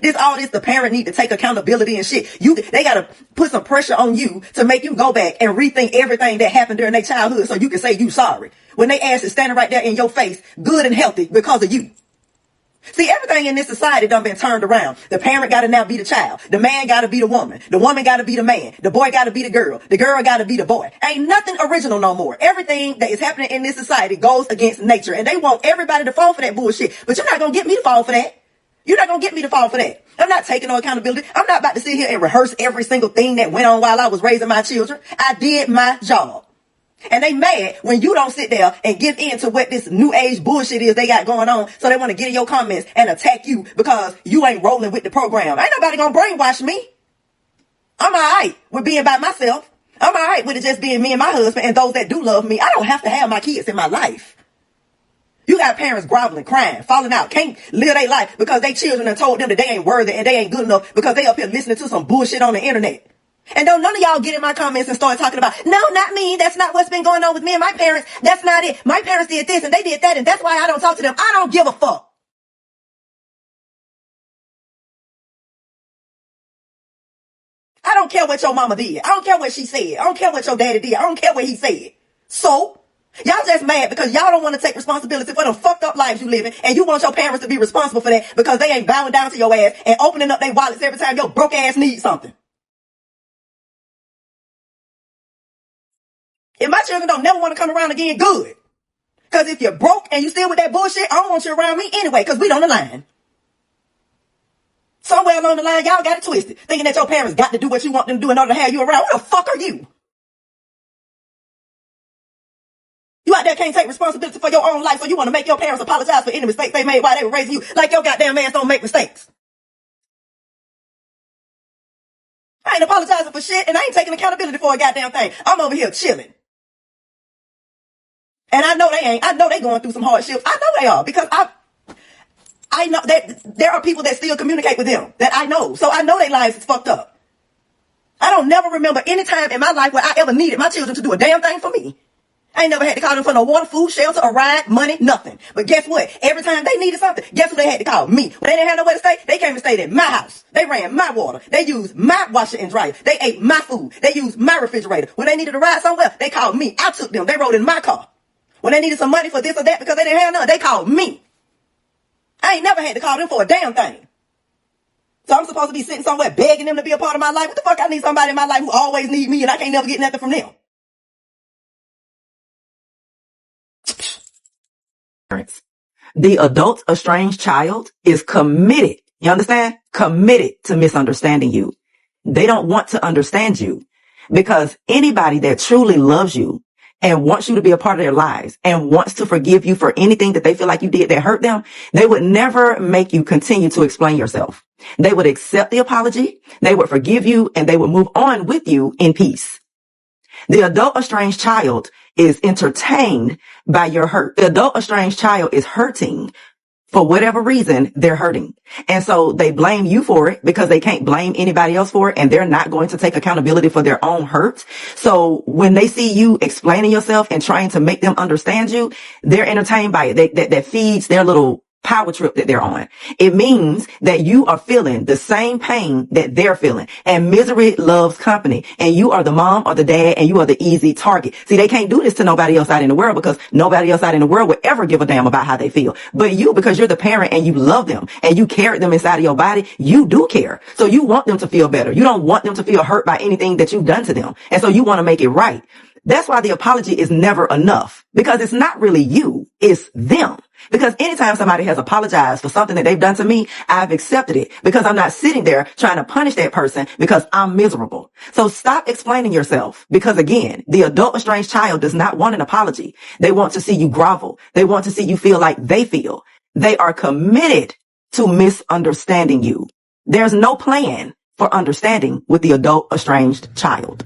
The parent need to take accountability and shit. They gotta put some pressure on you to make you go back and rethink everything that happened during their childhood so you can say you sorry. When they ass is standing right there in your face, good and healthy because of you. See, everything in this society done been turned around. The parent gotta now be the child. The man gotta be the woman gotta be the man. The boy gotta be the girl gotta be the boy. Ain't nothing original no more. Everything that is happening in this society goes against nature, and they want everybody to fall for that bullshit. But you're not gonna get me to fall for that. You're not gonna get me to fall for that. I'm not taking no accountability. I'm not about to sit here and rehearse every single thing that went on while I was raising my children. I did my job. And they mad when you don't sit there and give in to what this new age bullshit is they got going on. So they want to get in your comments and attack you because you ain't rolling with the program. Ain't nobody gonna brainwash me. I'm alright with being by myself. I'm alright with it just being me and my husband and those that do love me. I don't have to have my kids in my life. You got parents groveling, crying, falling out, can't live their life because they children have told them that they ain't worthy and they ain't good enough because they up here listening to some bullshit on the internet. And don't none of y'all get in my comments and start talking about, no, not me. That's not what's been going on with me and my parents. That's not it. My parents did this and they did that, and that's why I don't talk to them. I don't give a fuck. I don't care what your mama did. I don't care what she said. I don't care what your daddy did. I don't care what he said. So, y'all just mad because y'all don't want to take responsibility for the fucked up lives you living, and you want your parents to be responsible for that because they ain't bowing down to your ass and opening up their wallets every time your broke ass needs something. If my children don't never want to come around again, good. Because if you're broke and you still with that bullshit, I don't want you around me anyway because we don't align. Somewhere along the line, y'all got it twisted, thinking that your parents got to do what you want them to do in order to have you around. Who the fuck are you? You out there can't take responsibility for your own life, so you want to make your parents apologize for any mistakes they made while they were raising you, like your goddamn ass don't make mistakes. I ain't apologizing for shit, and I ain't taking accountability for a goddamn thing. I'm over here chilling. And I know they ain't. I know they going through some hardships. I know they are because I know that there are people that still communicate with them that I know. So I know their lives is fucked up. I don't never remember any time in my life where I ever needed my children to do a damn thing for me. I ain't never had to call them for no water, food, shelter, a ride, money, nothing. But guess what? Every time they needed something, guess who they had to call? Me. When they didn't have nowhere to stay, they came and stayed in my house. They ran my water. They used my washer and dryer. They ate my food. They used my refrigerator. When they needed to ride somewhere, they called me. I took them. They rode in my car. When they needed some money for this or that because they didn't have none, they called me. I ain't never had to call them for a damn thing. So I'm supposed to be sitting somewhere begging them to be a part of my life? What the fuck I need somebody in my life who always need me and I can't never get nothing from them? The adult estranged child is committed. You understand? Committed to misunderstanding you. They don't want to understand you because anybody that truly loves you and wants you to be a part of their lives and wants to forgive you for anything that they feel like you did that hurt them, they would never make you continue to explain yourself. They would accept the apology, they would forgive you, and they would move on with you in peace. The adult estranged child is entertained by your hurt. The adult estranged child is hurting. For whatever reason, they're hurting. And so they blame you for it because they can't blame anybody else for it, and they're not going to take accountability for their own hurt. So when they see you explaining yourself and trying to make them understand you, they're entertained by it. That feeds their little power trip that they're on. It means that you are feeling the same pain that they're feeling, and misery loves company, and you are the mom or the dad, and you are the easy target. See, they can't do this to nobody else out in the world because nobody else out in the world would ever give a damn about how they feel. But you, because you're the parent and you love them and you carry them inside of your body, you do care. So you want them to feel better. You don't want them to feel hurt by anything that you've done to them. And so you want to make it right. That's why the apology is never enough, because it's not really you, it's them. Because anytime somebody has apologized for something that they've done to me, I've accepted it because I'm not sitting there trying to punish that person because I'm miserable. So stop explaining yourself, because again, the adult estranged child does not want an apology. They want to see you grovel. They want to see you feel like they feel. They are committed to misunderstanding you. There's no plan for understanding with the adult estranged child.